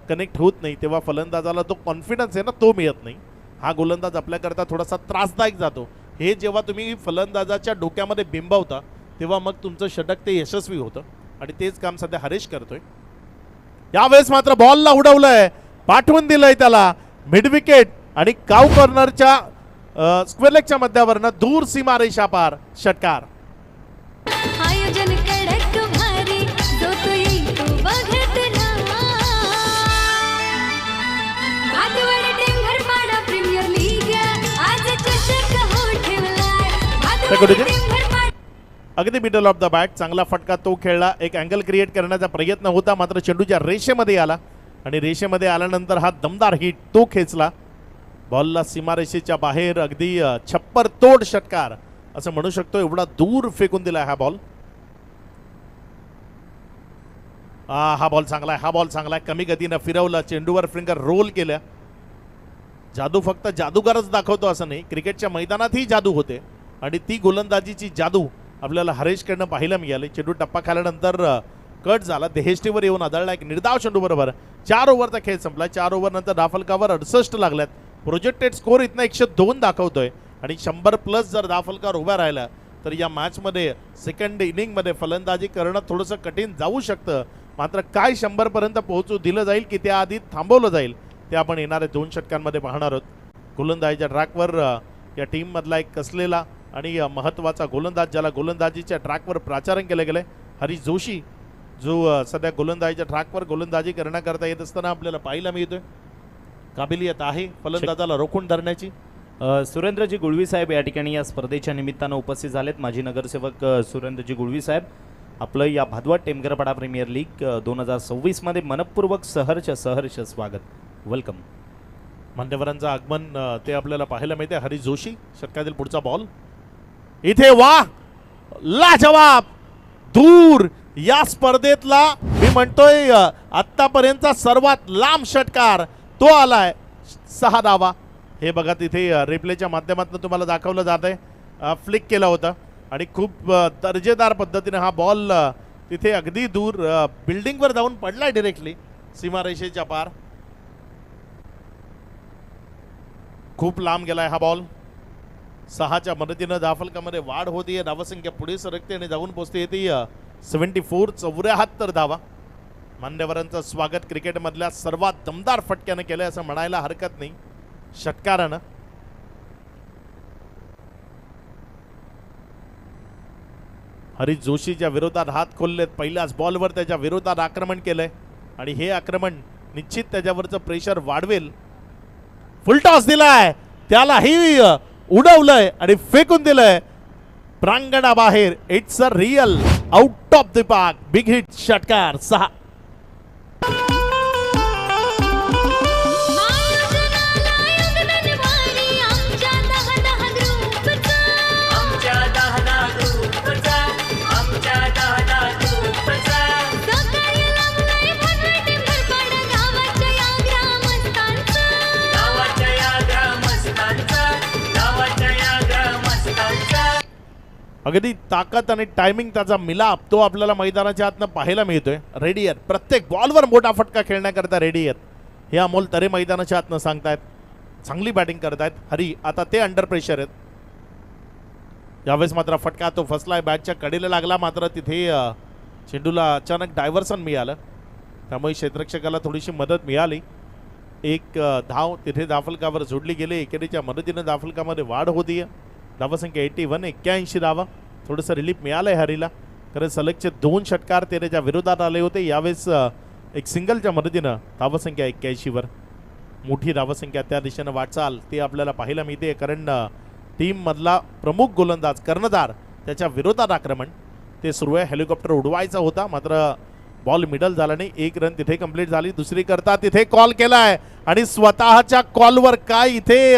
कनेक्ट होत नाही तेव्हा फलंदाजाला तो कॉन्फिडन्स आहे ना तो मिळत नाही. हा गोलंदाज आपल्याकरता थोडासा त्रासदायक जातो. हे जेव्हा तुम्ही फलंदाजाच्या डोक्यामध्ये बिंबवता तेव्हा मग तुमचं षटक ते यशस्वी होतं आणि तेच काम सध्या हरीश करतोय. यावेळेस मात्र बॉलला उडवलंय. पाठवून दिलंय त्याला मिड विकेट आणि काव कॉर्नरच्या स्क्वेअर लेगच्या मध्यावरनं दूर सीमारेषा पार षटकार. आयोजन कडक भारी जो तू येईल तो बघत राहा. भातवड टेंभरपाडा प्रीमियर लीग आज चषक हो ठेवलाय. भातवड टेंभरपाडा अगदी मिडल ऑफ द बॅट चांगला फटका तो खेळला. एक अँगल क्रिएट करण्याचा प्रयत्न होता मात्र चेंडूच्या रेषेमध्ये आला आणि रेषेमध्ये आल्यानंतर हा दमदार हिट तो खेचला. बॉलला सीमारेषेच्या बाहेर अगदी छप्पर तोड षटकार असं म्हणू शकतो. एवढा दूर फेकून दिला हा बॉल. हा बॉल चांगला आहे. हा बॉल चांगला आहे. कमी गतीनं फिरवला. चेंडूवर फिंगर रोल केल्या. जादू फक्त जादूगारच दाखवतो असं नाही. क्रिकेटच्या मैदानातही जादू होते आणि ती गोलंदाजीची जादू आपल्याला हरेशकडनं पाहायला मिळाली. चेंडू टप्पा खाल्यानंतर कट झाला. देहेष्टीवर येऊन आदळला एक निर्धाव चेंडू बरोबर. 4 ओव्हरचा खेळ संपला. 4 ओव्हर नंतर धाफलकावर 68 लागल्यात. प्रोजेक्टेड स्कोर इथनं 102 दाखवतोय आणि 100+ जर धाफलकार उभा राहिला तर या मॅचमध्ये सेकंड इनिंगमध्ये फलंदाजी करणं थोडंसं कठीण जाऊ शकतं. मात्र काय 100 पर्यंत पोहोचू दिलं जाईल की त्याआधी थांबवलं जाईल ते आपण येणाऱ्या 2 षटकांमध्ये पाहणार आहोत. गोलंदाजीच्या ट्रॅकवर या टीममधला एक कसलेला आणि महत्त्वाचा गोलंदाज ज्याला गोलंदाजीच्या ट्रॅकवर प्राचारण केलं गेलं हरीश जोशी जो सध्या गोलंदाजीच्या ट्रॅकवर गोलंदाजी करण्याकरता येत असताना आपल्याला पाहायला मिळतोय. काबिलियत आहे फलंदाजाला रोखून धरण्याची. सुरेंद्रजी गुळवी साहेब या ठिकाणी या स्पर्धेच्या निमित्तानं उपस्थित झालेत. माजी नगरसेवक सुरेंद्रजी गुळवी साहेब आपलं या भादवड टेमघरपाडा प्रीमियर लीग 2026 मध्ये मनपूर्वक सहर्ष स्वागत. वेलकम. मान्यवरांचं आगमन ते आपल्याला पाहायला मिळते. हरीश जोशी षटकातील पुढचा बॉल इथे वा लाजवाब दूर. या स्पर्धेतला मी म्हणतोय आतापर्यंतचा सर्वात लांब षटकार तो आलाय. 6 धावा. हे बघा तिथे रिप्लेच्या माध्यमातून तुम्हाला दाखवलं जात आहे. फ्लिक केला होता आणि खूप दर्जेदार पद्धतीने हा बॉल तिथे अगदी दूर बिल्डिंगवर जाऊन पडलाय डायरेक्टली सीमारेषेच्या पार. खूप लांब गेलाय हा बॉल. 6च्या मदतीनं धाफलकामध्ये वाढ होतीये. धावसंख्या पुढे सरकते आणि जाऊन पोचते येते 74 74 धावा. मान्यवरांचं स्वागत क्रिकेटमधल्या सर्वात दमदार फटक्यानं केलंय असं म्हणायला हरकत नाही षटकारानं. हरीश जोशीच्या विरोधात हात खोललेत. पहिल्याच बॉलवर त्याच्या विरोधात आक्रमण केलंय आणि हे आक्रमण निश्चित त्याच्यावरचं प्रेशर वाढवेल. फुलटॉस दिलाय त्यालाही उडवलंय आणि फेकून दिलंय प्रांगणाबाहेर. It's a real out of the park big hit षटकार. 6. अगदी ताकद आणि टायमिंग त्याचा मिलाप तो आपल्याला मैदानाच्या आतनं पाहायला मिळतोय. रेडी आहेत, प्रत्येक बॉलवर मोठा फटका खेळण्याकरता रेडी आहेत हे अमोल तरे मैदानाच्या आतनं सांगतायत. चांगली बॅटिंग करतायत हरी. आता ते अंडर प्रेशर आहेत. यावेळेस मात्र फटका तो फसलाय, बॅटच्या कडेला लागला, मात्र तिथे चेंडूला अचानक डायव्हर्सन मिळालं, त्यामुळे क्षेत्ररक्षकाला थोडीशी मदत मिळाली. एक धाव तिथे धावफलकावर जोडली गेली. एकेरीच्या मदतीनं धावफलकामध्ये वाढ होतीये. धावसंख्या 81, 81 धावा. थोडंसं रिलीफ मिळालंय हरीला, कारण सलगचे 2 षटकार त्याच्या विरोधात आले होते. यावेळेस एक सिंगलच्या मदतीनं धावसंख्या 81 वर मोठी धावसंख्या त्या दिशेनं वाटचाल ती आपल्याला पाहायला मिळते, कारण टीम मधला प्रमुख गोलंदाज कर्णधार त्याच्या विरोधात आक्रमण ते सुरू आहे. हेलिकॉप्टर उडवायचा होता, मात्र बॉल मिडल झाला नाही. 1 रन तिथे कंप्लीट झाली. दुसरी करता तिथे कॉल केलाय आणि स्वतःच्या कॉलवर काय इथे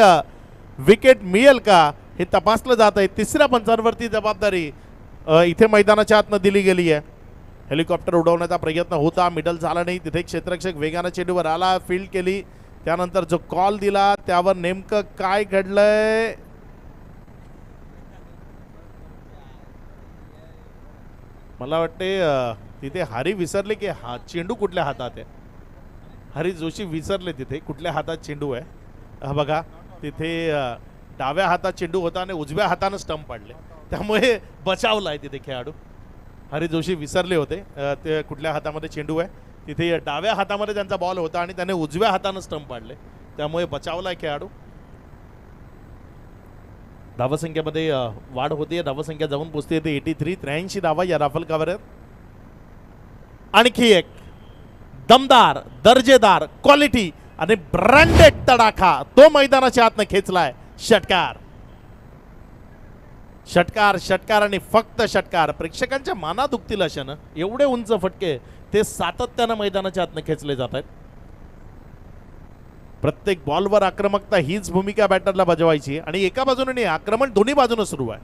विकेट मिळेल का हे तपासलं जात आहे. तिसऱ्या पंचांवरती जबाबदारी इथे मैदानाच्या आतनं दिली गेली आहे. हेलिकॉप्टर उडवण्याचा प्रयत्न होता, मिडल झाला नाही. तिथे क्षेत्ररक्षक वेगानं चेंडूवर आला, फील्ड केली, त्यानंतर जो कॉल दिला त्यावर नेमकं काय घडलंय मला वाटते तिथे हरी विसरले की हा चेंडू कुठल्या हातात आहे. हरी जोशी विसरले तिथे कुठल्या हातात चेंडू आहे. बघा तिथे डाव्या हातात चेंडू होता आणि उजव्या हातानं स्टंप पाडले, त्यामुळे बचावलाय तिथे खेळाडू. हरी जोशी विसरले होते ते कुठल्या हातामध्ये चेंडू आहे. तिथे डाव्या हातामध्ये त्यांचा बॉल होता आणि त्याने उजव्या हातानं स्टंप पाडले, त्यामुळे बचावलाय खेळाडू. धावसंख्येमध्ये वाढ होते. धावसंख्या जाऊन पोहोचते 83, 83 धावा या राफलकावर आहेत. आणखी एक दमदार, दर्जेदार, क्वालिटी आणि ब्रँडेड तडाखा तो मैदानाच्या आतनं खेचलाय. षटकार, षटकार, षटकार आणि फक्त षटकार. प्रेक्षकांच्या माना दुखतील अशानं एवढे उंच फटके ते सातत्यानं मैदानाच्या आतनं खेचले जात आहेत. प्रत्येक बॉलवर आक्रमकता हीच भूमिका बॅटरला बजवायची आणि एका बाजूने नाही, आक्रमण दोन्ही बाजूने सुरू आहे.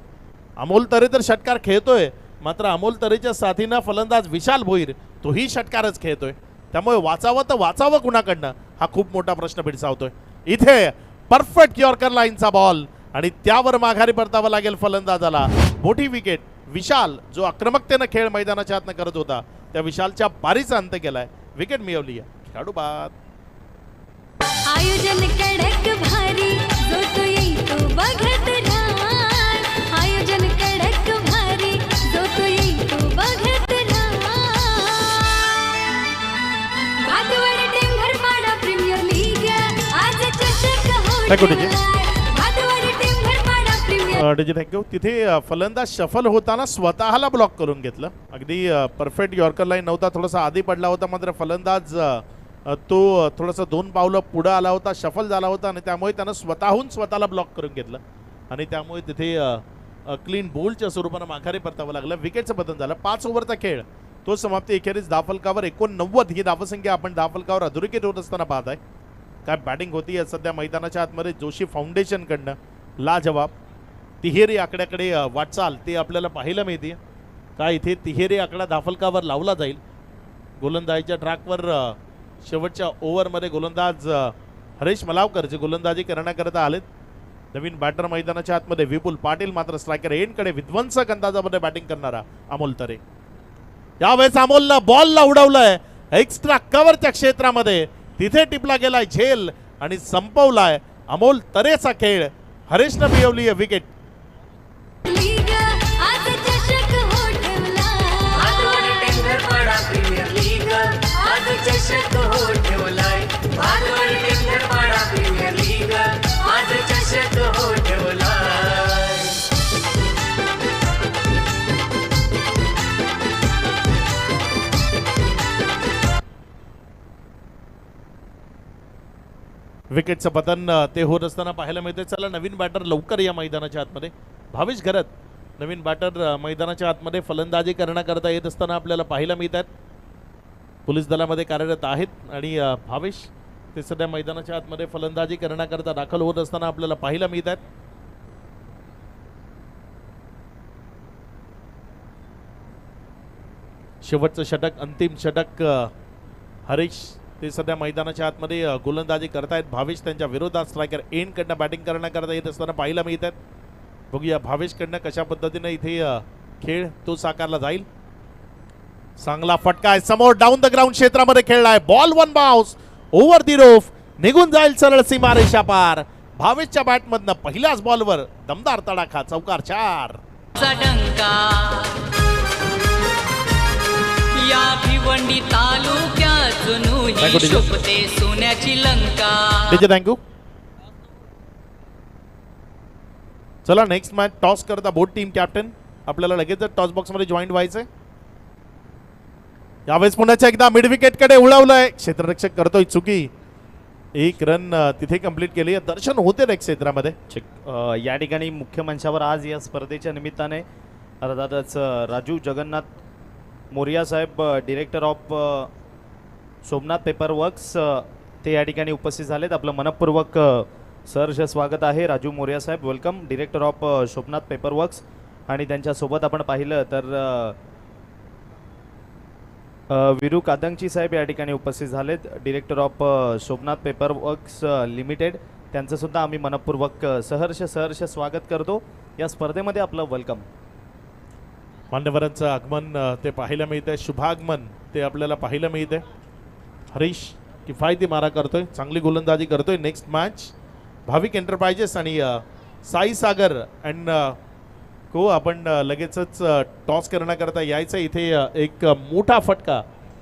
अमोल तरे तर षटकार खेळतोय, मात्र अमोल तरेच्या साथीनं फलंदाज विशाल भोईर तोही षटकारच खेळतोय, त्यामुळे वाचावं तर वाचावं कुणाकडनं हा खूप मोठा प्रश्न भेडसावतोय. इथे परफेक्ट यॉर्कर लाईनचा बॉल आणि त्यावर माघारी परतावं लागेल फलंदाजाला. मोठी विकेट. विशाल जो आक्रमकतेनं खेळ मैदानाच्या आतनं करत होता त्या विशालच्या बारीचा अंत केलाय. विकेट मिळवली आहे. खेळाडू बाद. आयोजन कडक भारी जो तो येई तो बघत राहा. आयोजन कडक भारी जो तो येई तो बघत राहा. भागवड टेंभर पाडा प्रीमियर लीग आज चषक होईल. भागवड टेंभर पाडा प्रीमियर. थँक्यू. तिथे फलंदाज शफल होताना स्वतःला ब्लॉक करून घेतलं. अगदी परफेक्ट यॉर्कर लाईन नव्हता, थोडासा आधी पडला होता, मात्र फलंदाज तो थोडंसं 2 पावलं पुढं आला होता, शफल झाला होता आणि त्यामुळे त्यानं स्वतःहून स्वतःला ब्लॉक करून घेतलं आणि त्यामुळे तिथे क्लीन बोल्डच्या स्वरूपानं माघारी परतावं लागलं. विकेटचं बदल झालं. 5 ओव्हरचा खेळ तो समाप्ती. एखेरीस धावफलकावर 89 ही धावसंख्या आपण धावफलकावर अधोरेखित होत असताना पाहत आहे. काय बॅटिंग होती सध्या मैदानाच्या आतमध्ये जोशी फाउंडेशनकडनं. लाजवाब. तिहेरी आकड्याकडे वाटचाल ते आपल्याला पाहायला मिळते. काय इथे तिहेरी आकडा धावफलकावर लावला जाईल. गोलंदाजीच्या ट्रॅकवर शेवटच्या ओव्हरमध्ये गोलंदाज हरेश मलावकर जे गोलंदाजी करण्याकरता आलेत. नवीन बॅटर मैदानाच्या आतमध्ये विपुल पाटील, मात्र स्ट्रायकर एंडकडे विध्वंसक अंदाजामध्ये बॅटिंग करणारा अमोल तरे. यावेळेस अमोलला बॉलला उडवलंय एक्स्ट्रा कव्हरच्या क्षेत्रामध्ये, तिथे टिपला गेलाय झेल आणि संपवलाय अमोल तरेचा खेळ. हरेशनं मिळवली आहे विकेट. लीग आज चषक होठवला. भागवड टेंभर पाडा प्रीमियर लीग आज चषक होठवलाय. भागवड टेंभर पाडा प्रीमियर लीग आज चषक होठवलाय. विकेटचं पतन ते होत असताना पाहायला मिळते. चला नवीन बॅटर लवकर या मैदानाच्या आतमध्ये. भावेश घरत नवीन बॅटर मैदानाच्या आतमध्ये फलंदाजी करण्याकरता येत असताना आपल्याला पाहायला मिळतात. पोलीस दलामध्ये कार्यरत आहेत आणि भावेश ते सध्या मैदानाच्या आतमध्ये फलंदाजी करण्याकरता दाखल होत असताना आपल्याला पाहायला मिळतात. शेवटचं षटक, अंतिम षटक हरीश ते सध्या मैदानाच्या आतमध्ये गोलंदाजी करतायत. भावेश त्यांच्या विरोधात स्ट्रायकर एंडकडनं बॅटिंग करण्याकरता येत असताना पाहायला मिळतात. बघूया भावेशकडनं कशा पद्धतीने इथे खेळ तो साकारला जाईल. चांगला फटका आहे समोर डाऊन द ग्राउंड क्षेत्रामध्ये खेळलाय. Ball one bounce over the roof निघून जाईल सरळ सीमारेषा पार. भावेशच्या बॅटमधनं पहिल्याच बॉलवर दमदार तडाखा. चौकार 4. डंका या भिवंडी तालुक्यातून Thank you, DJ. शोभते सोन्याची लंका. DJ thank you. चला नेक्स्ट मॅच टॉस करता बोथ टीम कॅप्टन. आपल्याला लगेच टॉस बॉक्स मध्ये जॉईन व्हायचंय. यावेळेस पुण्याच्या एकदा मिड विकेट कडे उडवलंय. क्षेत्ररक्षक करतोय चुकी. एक रन तिथे कंप्लीट केली. दर्शन होते ना क्षेत्रामध्ये. या ठिकाणी मुख्य मंचावर आज या स्पर्धेच्या निमित्ताने अर्थातच राजू जगन्नाथ मोरिया साहेब director of Somnath paper works ते या ठिकाणी उपस्थित झालेत. आपलं मनपूर्वक सहर्ष स्वागत आहे. राजू मोरिया साहेब welcome, director of Somnath paper works. आणि त्यांच्यासोबत आपण पाहिलं तर विरू कादंगची साहेब या ठिकाणी उपस्थित झालेत, director of Somnath paper works limited. त्यांचं सुद्धा आम्ही मनपूर्वक सहर्ष स्वागत करतो या स्पर्धेमध्ये. आपलं वेलकम. मान्यवरांचं आगमन ते पाहायला मिळतंय. शुभागमन ते आपल्याला पाहायला मिळतंय. हरीश किफायती मारा करतोय, चांगली गोलंदाजी करतोय. नेक्स्ट मॅच भाविक एंटरप्राइजेस आणि साई सागर अँड को आपण लगेचच टॉस करण्याकरता यायचं. इथे एक मोठा फटका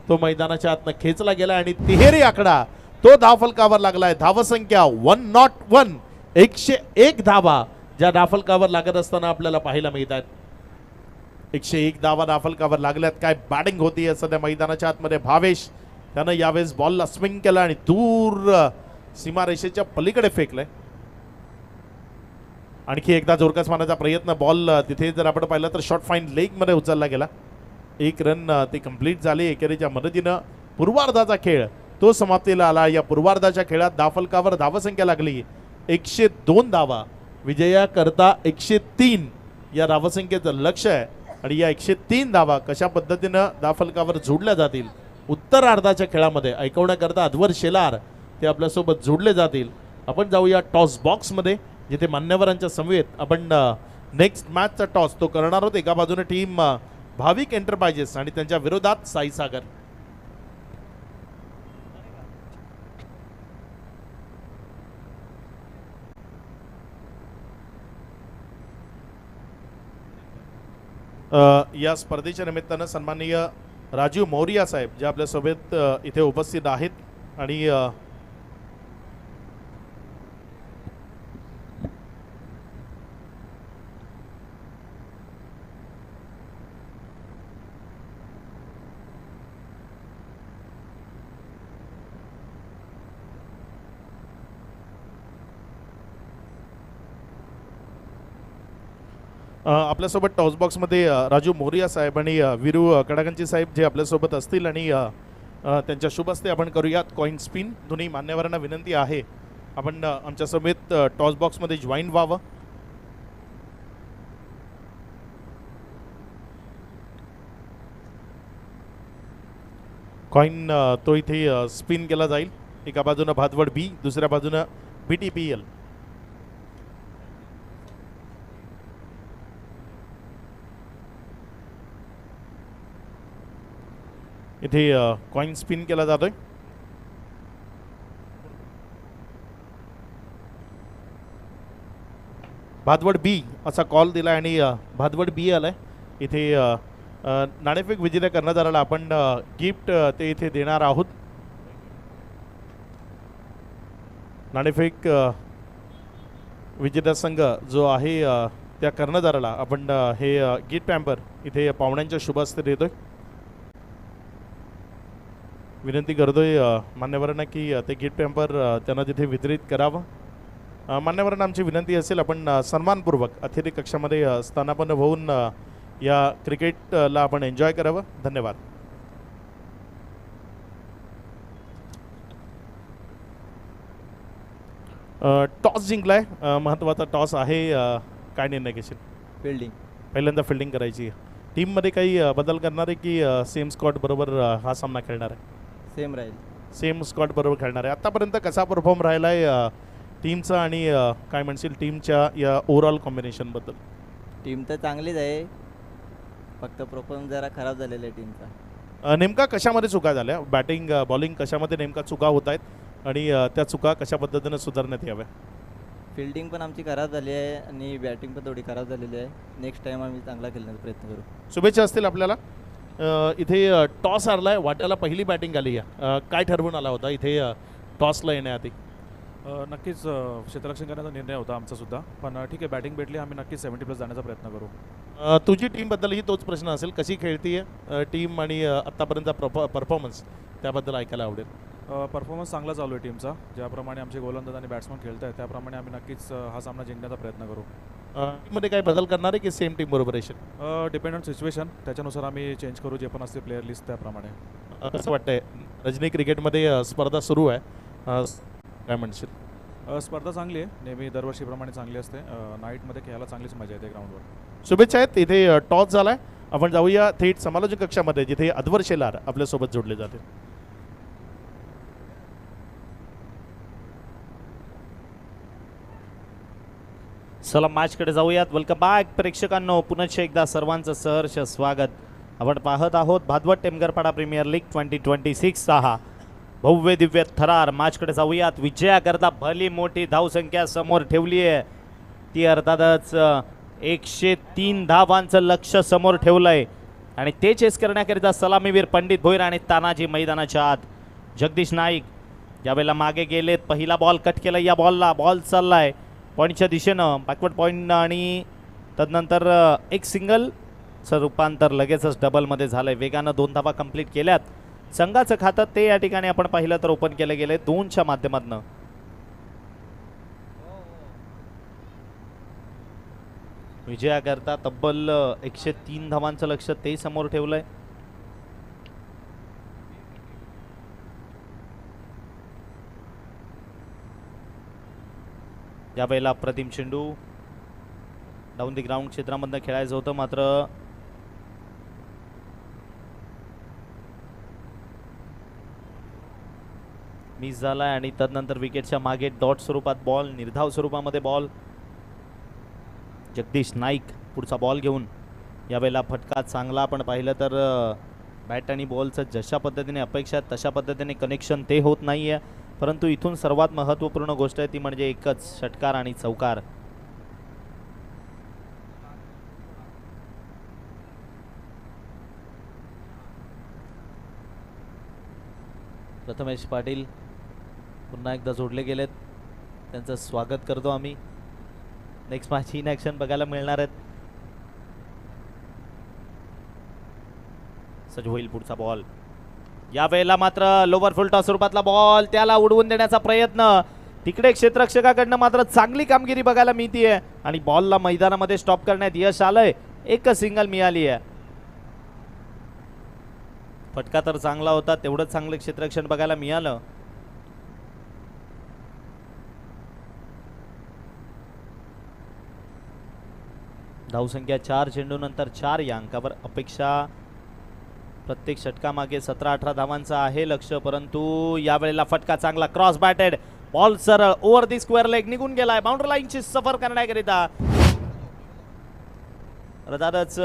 तो मैदानाच्या आतनं खेचला गेला आणि तिहेरी आकडा तो धावफलकावर लागलाय. धावसंख्या 101. 101 धावा ज्या धावफलकावर लागत असताना आपल्याला पाहायला मिळतात. 101 धावा धावफलकावर लागल्यात. काय बॅटिंग होती सध्या मैदानाच्या आतमध्ये. भावेश त्यानं यावेळेस बॉलला स्विंग केला आणि दूर सीमारेषेच्या पलीकडे फेकलंय. आणखी एकदा जोरकस मारण्याचा प्रयत्न. बॉल तिथे जर आपण पाहिलं तर शॉर्ट फाईन लेग मध्ये उचलला गेला. एक रन ते कंप्लीट झाले. एकेरीच्या मदतीनं पूर्वार्धाचा खेळ तो समाप्तीला आला. या पूर्वार्धाच्या खेळात धावफलकावर धावसंख्या लागली 102 धावा. विजयाकरता 103 या धावसंख्येचं लक्ष आहे. आणि या 103 धावा कशा पद्धतीनं धावफलकावर जोडल्या जातील उत्तरार्धाच्या खेळामध्ये ऐकवण्याकरता अध्वर शेलार ते आपल्यासोबत जोडले जातील. आपण जाऊया टॉस बॉक्समध्ये जिथे मान्यवरांच्या समवेत आपण नेक्स्ट मॅचचा टॉस तो करणार आहोत. एका बाजूने टीम भाविक एंटरप्राइजेस आणि त्यांच्या विरोधात साई सागर. या स्पर्धेच्या निमित्तानं सन्माननीय राजीव मौर्या साहेब जे आपल्यासोबत इथे उपस्थित आहेत आणि आपल्यासोबत टॉस बॉक्समध्ये राजू मोरिया साहेब आणि विरू कडागंची साहेब जे आपल्यासोबत असतील आणि त्यांच्या शुभ हस्ते आपण करूयात कॉइन स्पिन. दोन्ही मान्यवरांना विनंती आहे आपण आमच्यासोबत टॉस बॉक्समध्ये जॉईन व्हावं. कॉइन तो इथे स्पिन केला जाईल. एका बाजूनं भादवड बी, दुसऱ्या बाजूनं BTPL. इथे कॉइन स्पिन केला जातोय. भादवड बी असा कॉल दिला आणि भादवड बी आलाय. इथे नाणेफेक विजेत्या कर्णधाराला आपण गिफ्ट ते इथे देणार आहोत. नाणेफेक विजेता संघ जो आहे त्या कर्णधाराला आपण हे गिफ्ट पॅम्पर इथे पाहुण्यांच्या शुभ हस्ते देतोय. विनंती करतोय मान्यवरांना की ते गिफ्ट पॅम्पर त्यांना तिथे वितरित करावं. मान्यवरांना आमची विनंती असेल आपण सन्मानपूर्वक अतिथी कक्षामध्ये स्थानापन्न होऊन या क्रिकेटला आपण एन्जॉय करावं. धन्यवाद. टॉस जिंकलाय. महत्त्वाचा टॉस आहे. काय निर्णय घेशील? फिल्डिंग. पहिल्यांदा फिल्डिंग करायची. टीममध्ये काही बदल करणार आहे की सेम स्कॉट बरोबर हा सामना खेळणार आहे? सेम राहील. सेम स्कॉट बरोबर खेळणार आहे. आतापर्यंत कसा परफॉर्म राहिला आहे टीमचा आणि काय म्हणशील टीमच्या या ओव्हरऑल कॉम्बिनेशनबद्दल? टीम तर चांगलीच आहे, फक्त परफॉर्मन्स जरा खराब झालेला आहे टीमचा. नेमका कशामध्ये चुका झाल्या? बॅटिंग बॉलिंग कशामध्ये नेमका चुका होत आहेत आणि त्या चुका कशा पद्धतीने सुधारण्यात याव्या? फिल्डिंग पण आमची खराब झाली आहे आणि बॅटिंग पण थोडी खराब झालेली आहे. नेक्स्ट टाइम आम्ही चांगला खेळण्याचा प्रयत्न करू. शुभेच्छा असतील आपल्याला. इथे टॉस हारलाय, वाट्याला पहिली बॅटिंग आली आहे. काय ठरवून आला होता इथे टॉसला येण्याआधी? नक्कीच क्षेत्ररक्षण करण्याचा निर्णय होता आमचा सुद्धा, पण ठीक आहे, बॅटिंग भेटली, आम्ही नक्कीच 70+ जाण्याचा प्रयत्न करू. तुझी टीमबद्दलही तोच प्रश्न असेल, कशी खेळतीये टीम आणि आत्तापर्यंतचा परफॉर्मन्स त्याबद्दल ऐकायला आवडेल. परफॉर्मन्स चांगला चालू आहे टीमचा. ज्याप्रमाणे आमचे गोलंदाज आणि बॅट्समन खेळत आहेत त्याप्रमाणे आम्ही नक्कीच हा सामना जिंकण्याचा प्रयत्न करू. टीममध्ये काही बदल करणार आहे की सेम टीम बरोबर आहे? डिपेंड ऑन सिच्युएशन, त्याच्यानुसार आम्ही चेंज करू जे पण असते प्लेअर लिस्ट त्याप्रमाणे. कसं वाटतंय रजनी क्रिकेटमध्ये स्पर्धा सुरू आहे, काय म्हणशील? स्पर्धा चांगली आहे, नेहमी दरवर्षीप्रमाणे चांगली असते. नाईटमध्ये खेळायला चांगलीच मजा येते ग्राउंडवर. शुभेच्छा आहेत. इथे टॉस झालाय, आपण जाऊया थेट समालोचक कक्षामध्ये जिथे अद्वर शेलार आपल्यासोबत जोडले जाते. चला मॅचकडे जाऊयात. वेलकम बॅक प्रेक्षकांनो, पुनश्च एकदा सर्वांचं सहर्ष स्वागत. आपण पाहत आहोत भादवड टेमगरपाडा प्रीमियर लीग 2026चा हा भव्य दिव्य थरार. मॅचकडे जाऊयात. विजयाकरता भली मोठी धावसंख्या समोर ठेवली आहे, ती अर्थातच 103 धावांचं लक्ष समोर ठेवलं आहे आणि ते चेस करण्याकरिता सलामीवीर पंडित भोईर आणि तानाजी मैदानाच्या आत. जगदीश नाईक यावेळेला मागे गेलेत. पहिला बॉल कट केला, या बॉलला बॉल चाललाय पॉईंटच्या दिशेनं, बॅकवर्ड पॉईंट आणि तदनंतर एक सिंगलचं रूपांतर लगेचच डबलमध्ये झालंय. वेगानं 2 धावा कंप्लीट केल्यात. संघाचं खातं ते या ठिकाणी आपण पाहिलं तर ओपन केलं गेले 2च्या माध्यमातून. विजयाकरता तब्बल 103 धावांचं लक्ष ते समोर ठेवलंय. यावेळेला अप्रतिम चेंडू डाऊन दी ग्राउंड क्षेत्रामधनं खेळायचं होतं, मात्र मिस झालाय आणि तदनंतर विकेटच्या मागे डॉट स्वरूपात बॉल, निर्धाव स्वरूपामध्ये बॉल. जगदीश नाईक पुढचा बॉल घेऊन यावेळेला फटका चांगला आपण पाहिलं तर बॅट आणि बॉलचं जशा पद्धतीने अपेक्षा तशा पद्धतीने कनेक्शन ते होत नाही आहे, परंतु इथून सर्वात महत्त्वपूर्ण गोष्ट आहे ती म्हणजे एकच षटकार आणि चौकार. प्रथमेश पाटील पुन्हा एकदा जोडले गेलेत, त्यांचं स्वागत करतो आम्ही. नेक्स्ट मॅच इन ॲक्शन बघायला मिळणार आहेत. सज्ज होईल पुढचा बॉल. यावेळेला मात्र लोवर फुल टॉस स्वरूपातला बॉल, त्याला उडवून देण्याचा प्रयत्न. तिकडे क्षेत्ररक्षकाकडनं मात्र चांगली कामगिरी बघायला मिळतीये आणि बॉलला मैदानामध्ये स्टॉप करण्यात यश आलंय. एकच सिंगल मिळाली आहे. फटका तर चांगला होता, तेवढंच चांगलं क्षेत्ररक्षण बघायला मिळालं. धावसंख्या 4 चेंडूनंतर 4 या अंकावर अपेक्षा. प्रत्येक षटकामागे 17-18 धावांचा आहे लक्ष, परंतु यावेळेला फटका चांगला, क्रॉस बॅटेड बॉल सरळ ओव्हर दी स्क्वेअर लेग निघून गेलाय. बाउंड्री लाईनची सफर करण्याकरिता अर्थातच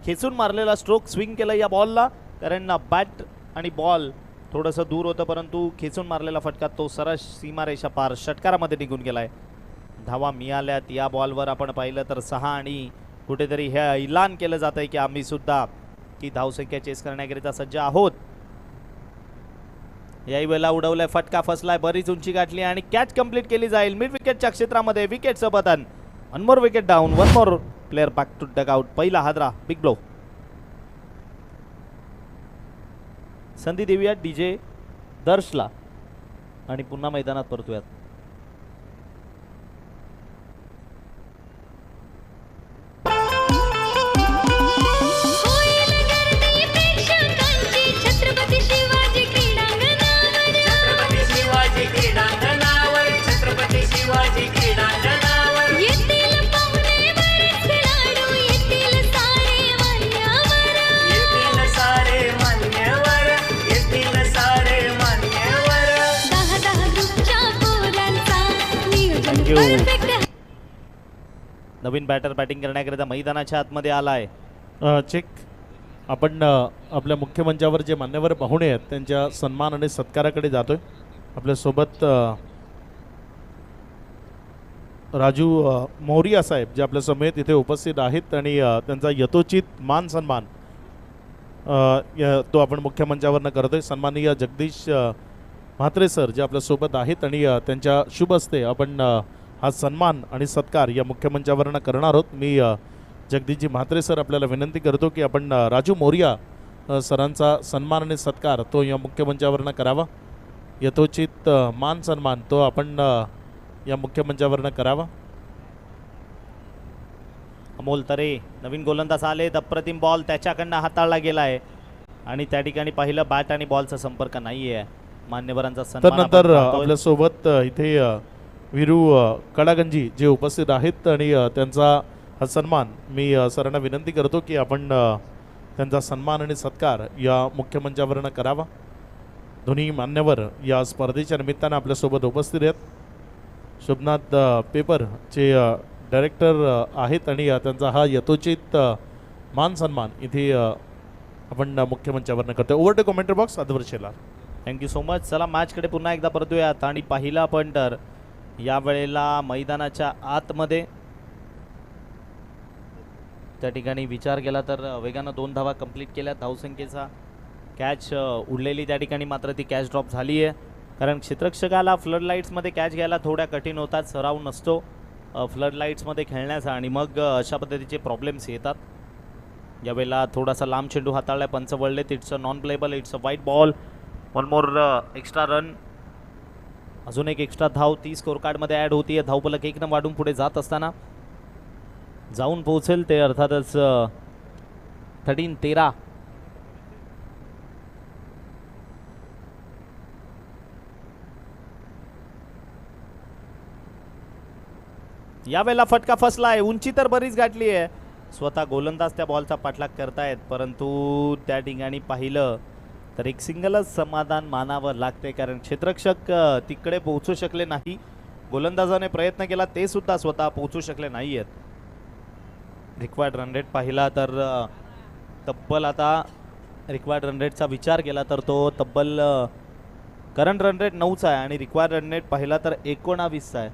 खेचून मारलेला स्ट्रोक स्विंग केला या बॉलला, कारण बॅट आणि बॉल थोडंसं दूर होतं, परंतु खेचून मारलेला फटका तो सरळ सीमारेषा पार षटकारामध्ये निघून गेलाय. धावा मिळाल्यात. या बॉलवर आपण पाहिलं तर 6 आणि कुठेतरी हे ऐलान केलं जात आहे की आम्ही सुद्धा ती धावसंख्या चेस करण्याकरिता सज्ज आहोत. याही वेळेला उडवलाय, फटका फसलाय, बरीच उंची गाठली आणि कॅच कंप्लीट केली जाईल मिड विकेटच्या क्षेत्रामध्ये. विकेटचं पतन, 1 more wicket down, 1 more player back to dugout. पहिला हादरा, बिग ब्लो. संधी देऊया डीजे दर्शला आणि पुन्हा मैदानात परतूयात. होईल गर्दी प्रेक्षकांची छत्रपती शिवाजी क्रीडांगणावर. छत्रपती शिवाजी क्रीडांगणावर, छत्रपती शिवाजी क्रीडांगणावर. येतील पाहुणे बरेच खेळाडू, येतील सारे मान्यवर. येथील सारे मान्यवर, येथील सारे मान्यवर. 10-10 ग्रुपच्या पोरा थँक्यू. परफेक्ट नवीन बॅटर बॅटिंग करण्याकरिता मैदानाच्या आतमध्ये आलाय. चेक आपण आपल्या मुख्य मंचावर जे मान्यवर पाहुणे आहेत त्यांच्या सन्मान आणि सत्काराकडे जातोय. आपल्यासोबत राजू मौर्या साहेब जे आपल्या समेत इथे उपस्थित आहेत आणि त्यांचा यथोचित मान सन्मान तो आपण मुख्य मंचावरनं करतोय. सन्माननीय जगदीश म्हात्रे सर जे आपल्यासोबत आहेत आणि त्यांच्या शुभ हस्ते आपण हा सन्मान आणि सत्कार या मुख्य मंचावरनं करणार आहोत. मी जगदीशजी म्हात्रे सर आपल्याला विनंती करतो की आपण राजू मौर्या सरांचा सन्मान आणि सत्कार तो या मुख्य मंचावरनं करावा. यथोचित मान सन्मान तो आपण या मुख्य मंचावरनं करावा. अमोल तरे नवीन गोलंदाज आले. अप्रतिम बॉल त्याच्याकडनं हाताळला गेला आहे आणि त्या ठिकाणी पाहिलं बॅट आणि बॉलचा संपर्क नाही आहे. मान्यवरांचा तर सन्मान नंतर आपण पाहतोय. आपल्यासोबत इथे वीरू कडागंजी जे उपस्थित आहेत आणि त्यांचा हा सन्मान मी सरांना विनंती करतो की आपण त्यांचा सन्मान आणि सत्कार या मुख्य मंचावरनं करावा. दोन्ही मान्यवर या स्पर्धेच्या निमित्तानं आपल्यासोबत उपस्थित आहेत. शोभनाथ पेपरचे डायरेक्टर आहेत आणि त्यांचा हा यथोचित मान सन्मान इथे आपण मुख्य मंचावरनं करतो. Over to commentary box Aadwar Shelar. Thank you so much. चला मॅचकडे पुन्हा एकदा परतूयात आणि पाहिलं आपण तर यावेळेला मैदानाच्या आतमध्ये त्या ठिकाणी विचार केला तर वेगानं 2 धावा कंप्लीट केल्या. धावसंख्येचा कॅच उडलेली त्या ठिकाणी मात्र ती कॅच ड्रॉप झाली आहे. कारण क्षेत्ररक्षकाला फ्लड लाईट्समध्ये कॅच घ्यायला थोड्या कठीण होतात. सराव नसतो फ्लड लाईट्समध्ये खेळण्याचा आणि मग अशा पद्धतीचे प्रॉब्लेम्स येतात. यावेळेला थोडासा लांब चेंडू हाताळला. पंच वळलेत. It's a non playable. It's a wide ball. One more extra run. अजून एक एक्स्ट्रा धाव ती स्कोर कार्डमध्ये ॲड होती आहे. धावफलक 1 वाढून पुढे जात असताना जाऊन पोहोचेल ते अर्थातच 13-13. यावेळेला फटका फसला आहे. उंची तर बरीच गाठली आहे. स्वतः गोलंदाज त्या बॉलचा पाठलाग करतायत परंतु त्या ठिकाणी पाहिलं तर एक सिंगलच समाधान मानावं लागते. कारण क्षेत्ररक्षक तिकडे पोहोचू शकले नाही. गोलंदाजाने प्रयत्न केला ते सुद्धा स्वतः पोहोचू शकले नाही आहेत. रिक्वायर्ड रन रेट पाहिला तर तब्बल आता रिक्वायर्ड रन रेटचा विचार केला तर तो तब्बल करंट रन रेट 9चा आहे आणि रिक्वायर्ड रन रेट पाहिला तर 19चा आहे.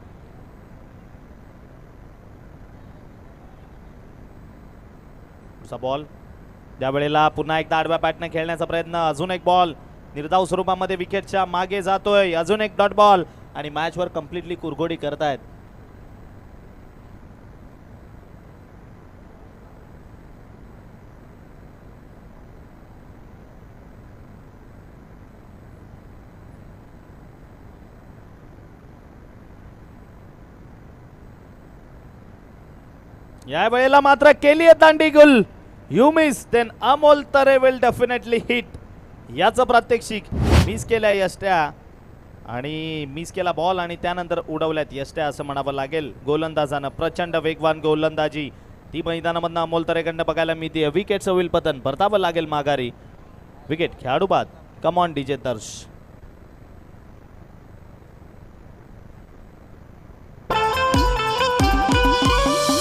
पुढचा बॉल त्यावेळेला पुन्हा एकदा आडव्या बॅटने खेळण्याचा प्रयत्न. अजून एक बॉल निर्धाव स्वरूपामध्ये विकेटच्या मागे जातोय. अजून एक डॉट बॉल आणि मॅचवर कम्प्लिटली कुरघोडी करतायत. या वेळेला मात्र केली आहे दांडी गुल. You miss then Amol Tare will definitely hit. याचं प्रात्यक्षिक. मिस केल्या यष्ट्या आणि मिस केला बॉल आणि त्यानंतर उडवल्यात यष्ट्या असं म्हणावं लागेल. गोलंदाजानं प्रचंड वेगवान गोलंदाजी ती मैदानामधनं अमोल तरेकडनं बघायला मिळते. विकेटचं होईल पतन. परतावं लागेल माघारी. विकेट खेळाडू बाद. कम ऑन डीजे दर्श.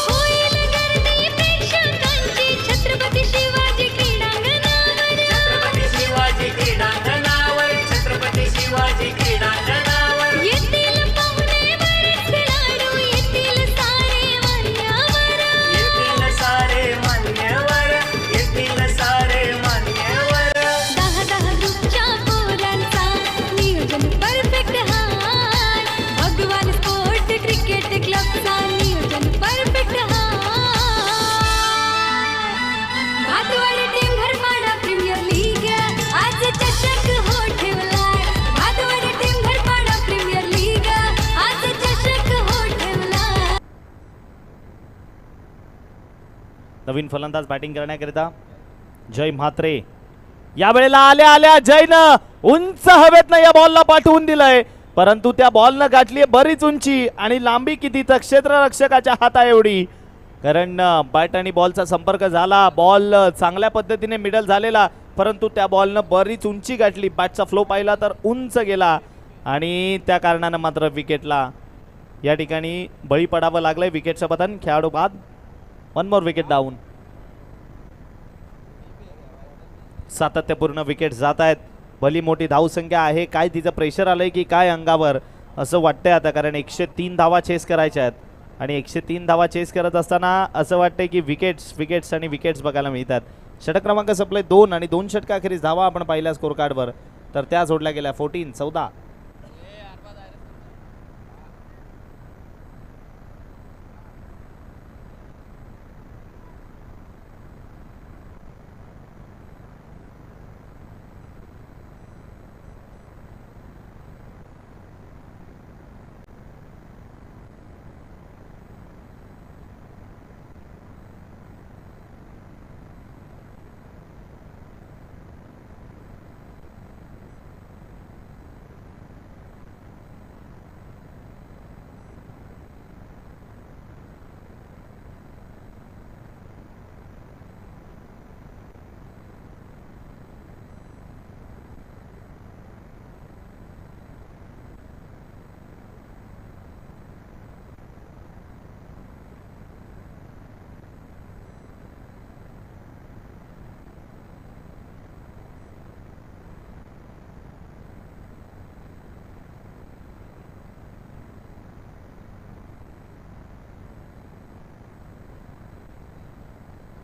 होईल गर्दी प्रेक्षकांची छत्रपती शिवाजी क्रीडांगणावर. छत्रपती शिवाजी क्रीडांगणावर छत्रपती शिवाजी क्रीडांगणावर येतील पाहुणे बरेच खेळाडू. येतील सारे मान्यवर. येथील सारे मान्यवर येथील सारे मान्यवर 10 ग्रुपच्या पोरांचा नियोजन परफेक्ट हाय. भगवान स्पोर्ट क्रिकेट क्लबचा नियोजन परफेक्ट हाय. भातवाडी टीम घरपाडा प्रीमियर लीग आज चषक हो ठेवलाय. भातवाडी टीम घरपाडा प्रीमियर लीग आज चषक हो ठेवलाय. नवीन फलंदाज बॅटिंग करण्याकरिता जय म्हात्रे. यावेळेला आल्या आल्या जयनं उंच हवेतनं या बॉलला पाठवून दिलंय परंतु त्या बॉलनं गाठली बरीच उंची आणि लांबी किती तर क्षेत्ररक्षकाच्या हाता एवढी. कारण बॅट आणि बॉलचा संपर्क झाला. बॉल चांगल्या पद्धतीने मिडल झालेला परंतु त्या बॉलनं बरीच उंची गाठली. बॅटचा फ्लो पाहिला तर उंच गेला आणि त्या कारणानं मात्र विकेटला या ठिकाणी बळी पडावं लागलंय विकेटचं पतन. खेळाडू बाद. 1 मोर विकेट डाऊन. सातत्यपूर्ण विकेट जात आहेत. भली मोठी धावसंख्या आहे. काय तिचं प्रेशर आलंय की काय अंगावर असं वाटतंय आता, कारण 103 धावा चेस करायच्या आहेत आणि 103 धावा चेस करत असताना असं वाटतंय की विकेट्स आणि विकेट्स बघायला मिळतात. षटक क्रमांक संपले 2 आणि 2 षटकाखेरीज धावा आपण पाहिल्या स्कोर कार्डवर तर त्या जोडल्या गेल्या 14-14.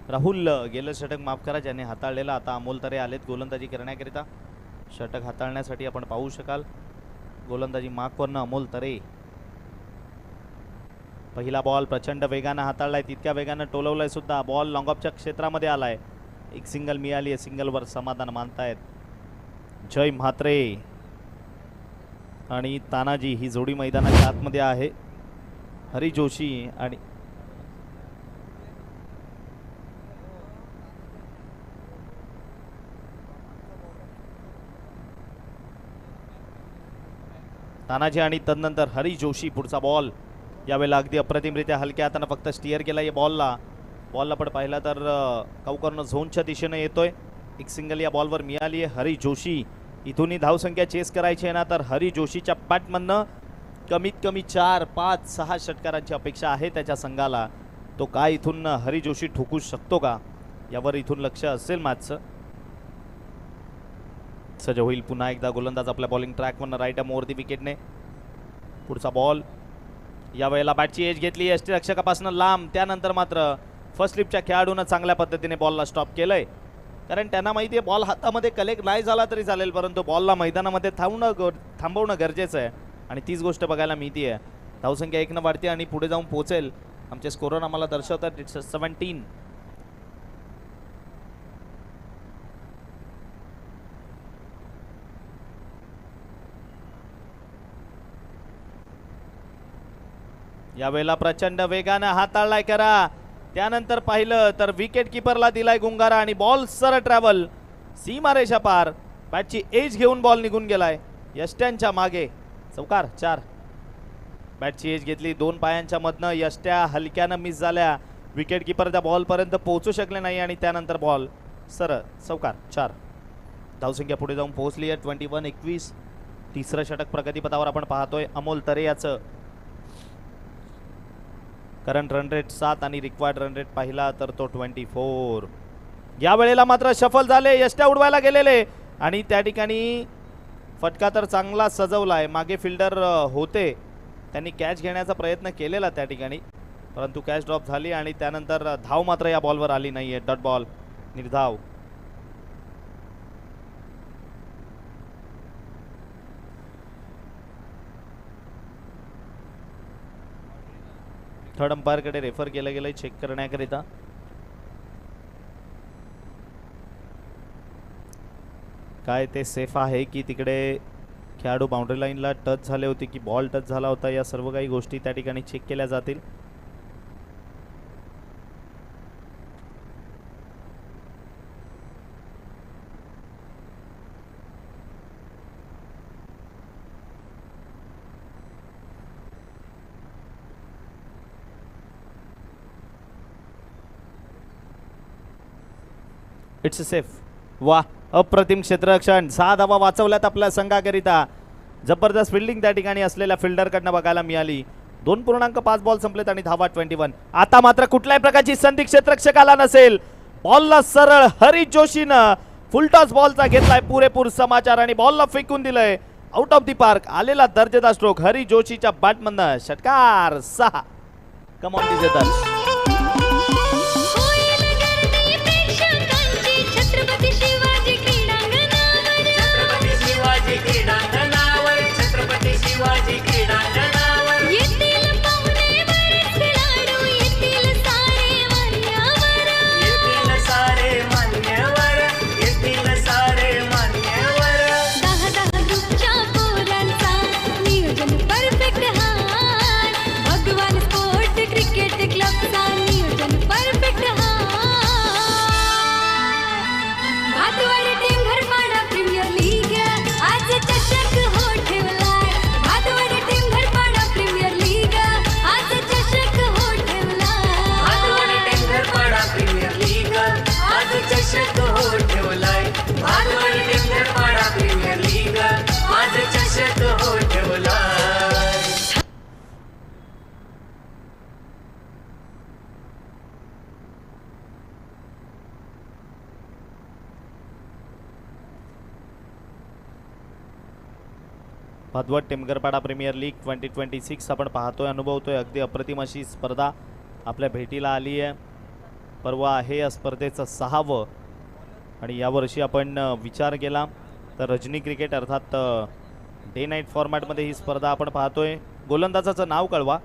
राहुल गेलं षटक माफ करा ज्याने हाताळलेला. आता अमोल तरे आलेत गोलंदाजी करण्याकरिता. षटक हाताळण्यासाठी आपण पाहू शकाल गोलंदाजी मार्कवरनं अमोल तरे. पहिला बॉल प्रचंड वेगानं हाताळलाय, तितक्या वेगानं टोलवलाय सुद्धा. बॉल लॉंगऑफच्या क्षेत्रामध्ये आलाय. एक सिंगल मिळाली आहे. सिंगलवर समाधान मानतायत जय म्हात्रे आणि तानाजी. ही जोडी मैदानाच्या आतमध्ये आहे. हरी जोशी आणि तानाजी आणि तदनंतर हरी जोशी. पुढचा बॉल यावेळेला अगदी अप्रतिमरित्या हलक्या हातानं फक्त स्टिअर केला या बॉलला पण पाहिला तर काउकरनं झोनच्या दिशेनं येतोय. एक सिंगल या बॉलवर मिळाली आहे. हरी जोशी इथूनही धावसंख्या चेस करायची आहे ना तर हरी जोशीच्या बॅटमधनं कमीत कमी 4, 5, 6 षटकारांची अपेक्षा आहे त्याच्या संघाला. तो काय इथून हरी जोशी ठोकू शकतो का यावर इथून लक्ष असेल मॅचचं. सज्ज होईल पुन्हा एकदा गोलंदाज आपल्या बॉलिंग ट्रॅकवरनं राईट मोरती विकेटने. पुढचा बॉल यावेळेला बॅटची एज घेतली यष्टीरक्षकापासून लांब. त्यानंतर मात्र फर्स्ट स्लिपच्या खेळाडूनं चांगल्या पद्धतीने बॉलला स्टॉप केलंय, कारण त्यांना माहिती आहे बॉल हातामध्ये कलेक्ट नाही झाला तरी चालेल परंतु बॉलला मैदानामध्ये थांबवणं गरजेचं आहे आणि तीच गोष्ट बघायला मिळते आहे. धावसंख्या 1 न वाढते आणि पुढे जाऊन पोहोचेल. आमचे स्कोरर आम्हाला दर्शवतात इट्स 17. यावेळेला प्रचंड वेगानं हाताळलाय करा. त्यानंतर पाहिलं तर विकेट किपरला दिलाय गुंगारा आणि बॉल सर ट्रॅव्हल सीमारेषा पार. बॅटची एज घेऊन बॉल निघून गेलाय यष्ट्यांच्या मागे. चौकार 4. बॅटची एज घेतली 2 पायांच्या मधनं. यष्ट्या हलक्यानं मिस झाल्या. विकेट किपर त्या बॉलपर्यंत पोहोचू शकले नाही आणि त्यानंतर बॉल सर चौकार 4. धावसंख्या पुढे जाऊन पोहोचली आहे 21-21. तिसरं षटक प्रगतीपथावर आपण पाहतोय अमोल तरे याचं. करंट रन रेट 7 आणि रिक्वायर्ड रन रेट पाहिला तर तो 24. या वेळेला मात्र शफल झाले. यष्ट्या उडवायला गेलेले आणि त्या ठिकाणी फटका तर चांगला सजवलाय. मागे फिल्डर होते त्यांनी कॅच घेण्याचा प्रयत्न केलेला त्या ठिकाणी परंतु कॅच ड्रॉप झाली आणि त्यानंतर धाव मात्र या बॉलवर आली नाहीये. डॉट बॉल निर्धाव. थर्ड अंपायरकडे रेफर केलं गेलंय चेक करण्याकरिता. काय ते सेफ आहे की तिकडे खेळाडू बाउंड्री लाईनला टच झाले होते की बॉल टच झाला होता या सर्व काही गोष्टी त्या ठिकाणी चेक केल्या जातील. It's safe. वा अप्रतिम क्षेत्ररक्षण. 6 धावा वाचवल्यात आपल्या संघाकरिता. जबरदस्त फिल्डिंग त्या ठिकाणी असलेल्या फिल्डरकडनं बघायला मिळाली. 2.5 बॉल संपलेत आणि धावा 21. आता मात्र कुठल्याही प्रकारची संधी क्षेत्ररक्षकाला नसेल. बॉलला सरळ हरीश जोशीनं फुलटॉस बॉलचा घेतलाय पुरेपूर समाचार आणि बॉलला फेकून दिलंय आउट ऑफ दी पार्क. आलेला दर्जेदार स्ट्रोक हरीश जोशीच्या बॅटमधनं. षटकार 6. कम ऑन डीजे दर्श. होईल गर्दी प्रेक्षकांची छत्रपती शिवाजी क्रीडांगणावर छत्रपती शिवाजी क्रीडांगणावर छत्रपती शिवाजी क्रीडांगणावर येतील पाहुणे बरेच खेळाडू येतील सारे मान्यवर येथील सारे मान्यवर येथील सारे मान्यवर 10 ग्रुपच्या पोरांचा नियोजन परफेक्ट हाय भगवान स्पोर्ट क्रिकेट क्लबचा नियोजन परफेक्ट हाय भातवाड टीम घरपाडा प्रीमियर लीग आज चषक हो ठेवलाय Bhatwad team Gharpada premier league आज चषक हो ठेवलाय Bhatwad team Gharpada premier league आज चषक हो ठेवलाय Bhatwad team Gharpada premier league आज चषक हो ठेवलाय. भातवड टिमगरपाडा प्रीमियर लीग 2026 आपण पाहतोय अनुभवतोय. अगदी अप्रतिम अशी स्पर्धा आपल्या भेटीला आली आहे. परवा आहे या स्पर्धेचं 6वं आणि यावर्षी आपण विचार केला तर रजनी क्रिकेट अर्थात डे नाईट फॉर्मॅटमध्ये ही स्पर्धा आपण पाहतोय. गोलंदाजाचं नाव कळवा.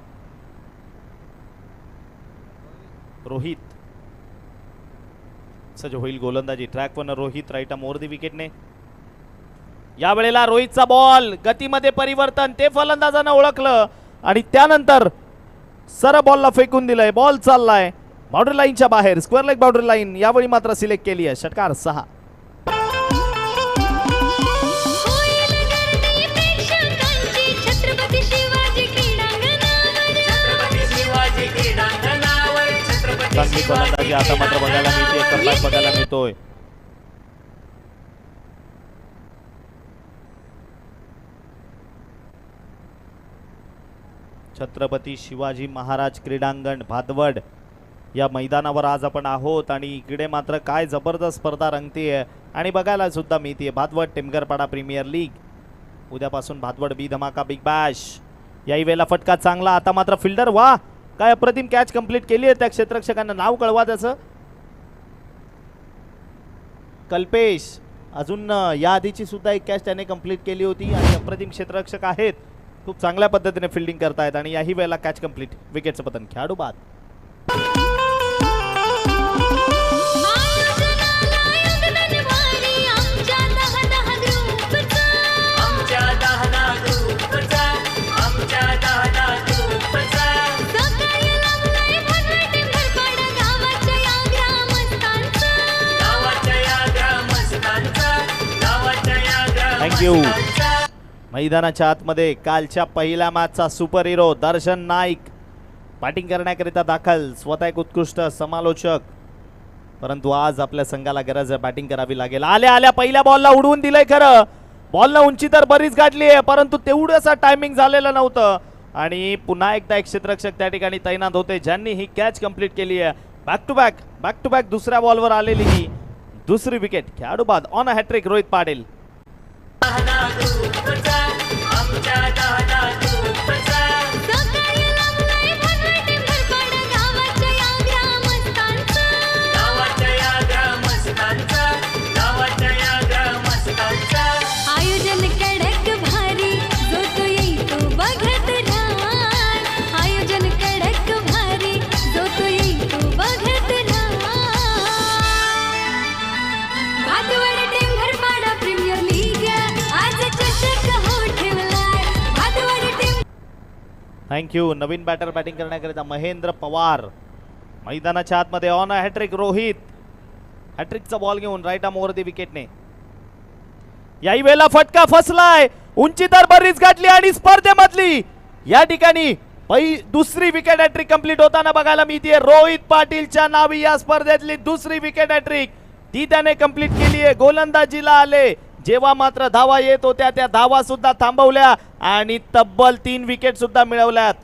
रोहित सज्ज होईल गोलंदाजी. ट्रॅकवर रोहित राईट मोर दी विकेटने. यावेळेला रोहितचा बॉल गतीमध्ये परिवर्तन ते फलंदाजानं ओळखलं आणि त्यानंतर सर बॉलला फेकून दिलंय. बॉल चाललाय बाउंड्री लाईनच्या बाहेर. स्क्वेअर लेग बाउंड्री लाईन यावेळी मात्र सिलेक्ट केली आहे. षटकार 6. होईल गर्दी प्रेक्षकांची छत्रपती शिवाजी क्रीडांगणावर छत्रपती शिवाजी क्रीडांगणावर छत्रपती चांगली फलंदाजी शिवाजी आता मात्र बघायला मिळते. क्रीडांगणावर कमबॅक बघायला मिळतोय. छत्रपती शिवाजी महाराज क्रीडांगण भातवड या मैदानावर आज आपण आहोत आणि इकडे मात्र काय जबरदस्त स्पर्धा रंगतीये आणि बघायला सुद्धा मिळते. भातवड टिमगरपाडा प्रीमियर लीग उद्यापासून भातवड बी धमाका बिग बॅश. याही वेळेला फटका चांगला. आता मात्र फिल्डर वा काय अप्रतिम कॅच कंप्लीट केली आहे. त्या क्षेत्ररक्षकांना नाव कळवा त्याचं. कल्पेश अजून या आधीची सुद्धा एक कॅच त्याने कंप्लीट केली होती आणि अप्रतिम क्षेत्ररक्षक आहेत. खूप चांगल्या पद्धतीने फिल्डिंग करतायत आणि याही वेळेला कॅच कंप्लीट. विकेटचं पतन. खेळाडू बाद. आयोजनाला योगदान भारी आमच्या 10 ग्रुपचं आमच्या 10 ग्रुपचा आमच्या 10 ग्रुपचा सकाळी लागलाय भातवाड टीम घरपाडा गावाच्या या ग्रामस्थांचं गावाच्या या ग्रामस्थांचा गावाच्या या Thank you. ग्रामस्थांचा मैदानाच्या आतमध्ये कालच्या पहिल्या मॅचचा सुपर हिरो दर्शन नाईक बॅटिंग करण्याकरिता दाखल. स्वतः एक उत्कृष्ट समालोचक. परंतु आज आपल्या संघाला गरज आहे बॅटिंग करावी लागेल. आल्या आल्या पहिल्या बॉलला उडवून दिलंय. खरं बॉलला उंची तर बरीच गाठली आहे परंतु तेवढंसं टायमिंग झालेलं नव्हतं आणि पुन्हा एकदा एक क्षेत्ररक्षक त्या ठिकाणी तैनात होते ज्यांनी ही कॅच कंप्लीट केली आहे. बॅक टू बॅक दुसऱ्या बॉलवर आलेली ही दुसरी विकेट. खेळाडू बाद. On a hat trick Rohit Patil. 10 ग्रुपचा आमच्या 10 ग्रुपचा सकाळी लागलाय भातवाड टीम घरपाडा गावाच्या या ग्रामस्थांचं गावाच्या या ग्रामस्थांचा गावाच्या या ग्रामस्थांचा आयोजन कडक भारी जो तो येई तो बघत राहा आयोजन कडक भारी जो तो येई तो बघत राहा Bhatwad team Gharpada premier league आज चषक हो ठेवलाय भातवाड टीम. थँक्यू. नवीन बॅटर बॅटिंग करण्याकरिता महेंद्र पवार मैदानाच्या आतमध्ये. On a hat trick Rohit. हॅट्रिकचा बॉल घेऊन राईट आर्म ओव्हर दी विकेटने. याही वेळेला फटका फसलाय. उंची तर बरीच गाठली आणि स्पर्धेमधली या ठिकाणी दुसरी विकेट हॅट्रिक कंप्लीट होताना बघायला मिळते. रोहित पाटीलच्या नावी या स्पर्धेतली दुसरी विकेट हॅट्रिक ती त्याने कंप्लीट केली आहे. गोलंदाजीला आले जेव्हा मात्र धावा येत होत्या त्या धावा सुद्धा थांबवल्या आणि तब्बल 3 विकेट सुद्धा मिळवल्यात.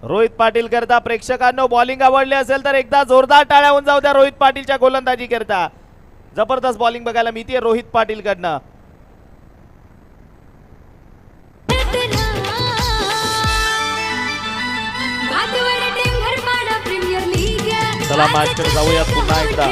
रोहित पाटील करता प्रेक्षकांनो बॉलिंग आवडली असेल तर एकदा जोरदार टाळ्या होऊन जाऊ द्या रोहित पाटीलच्या गोलंदाजी करता. जबरदस्त बॉलिंग बघायला मिळते रोहित पाटील कडनं. चला मॅचकडे जाऊयात पुन्हा एकदा.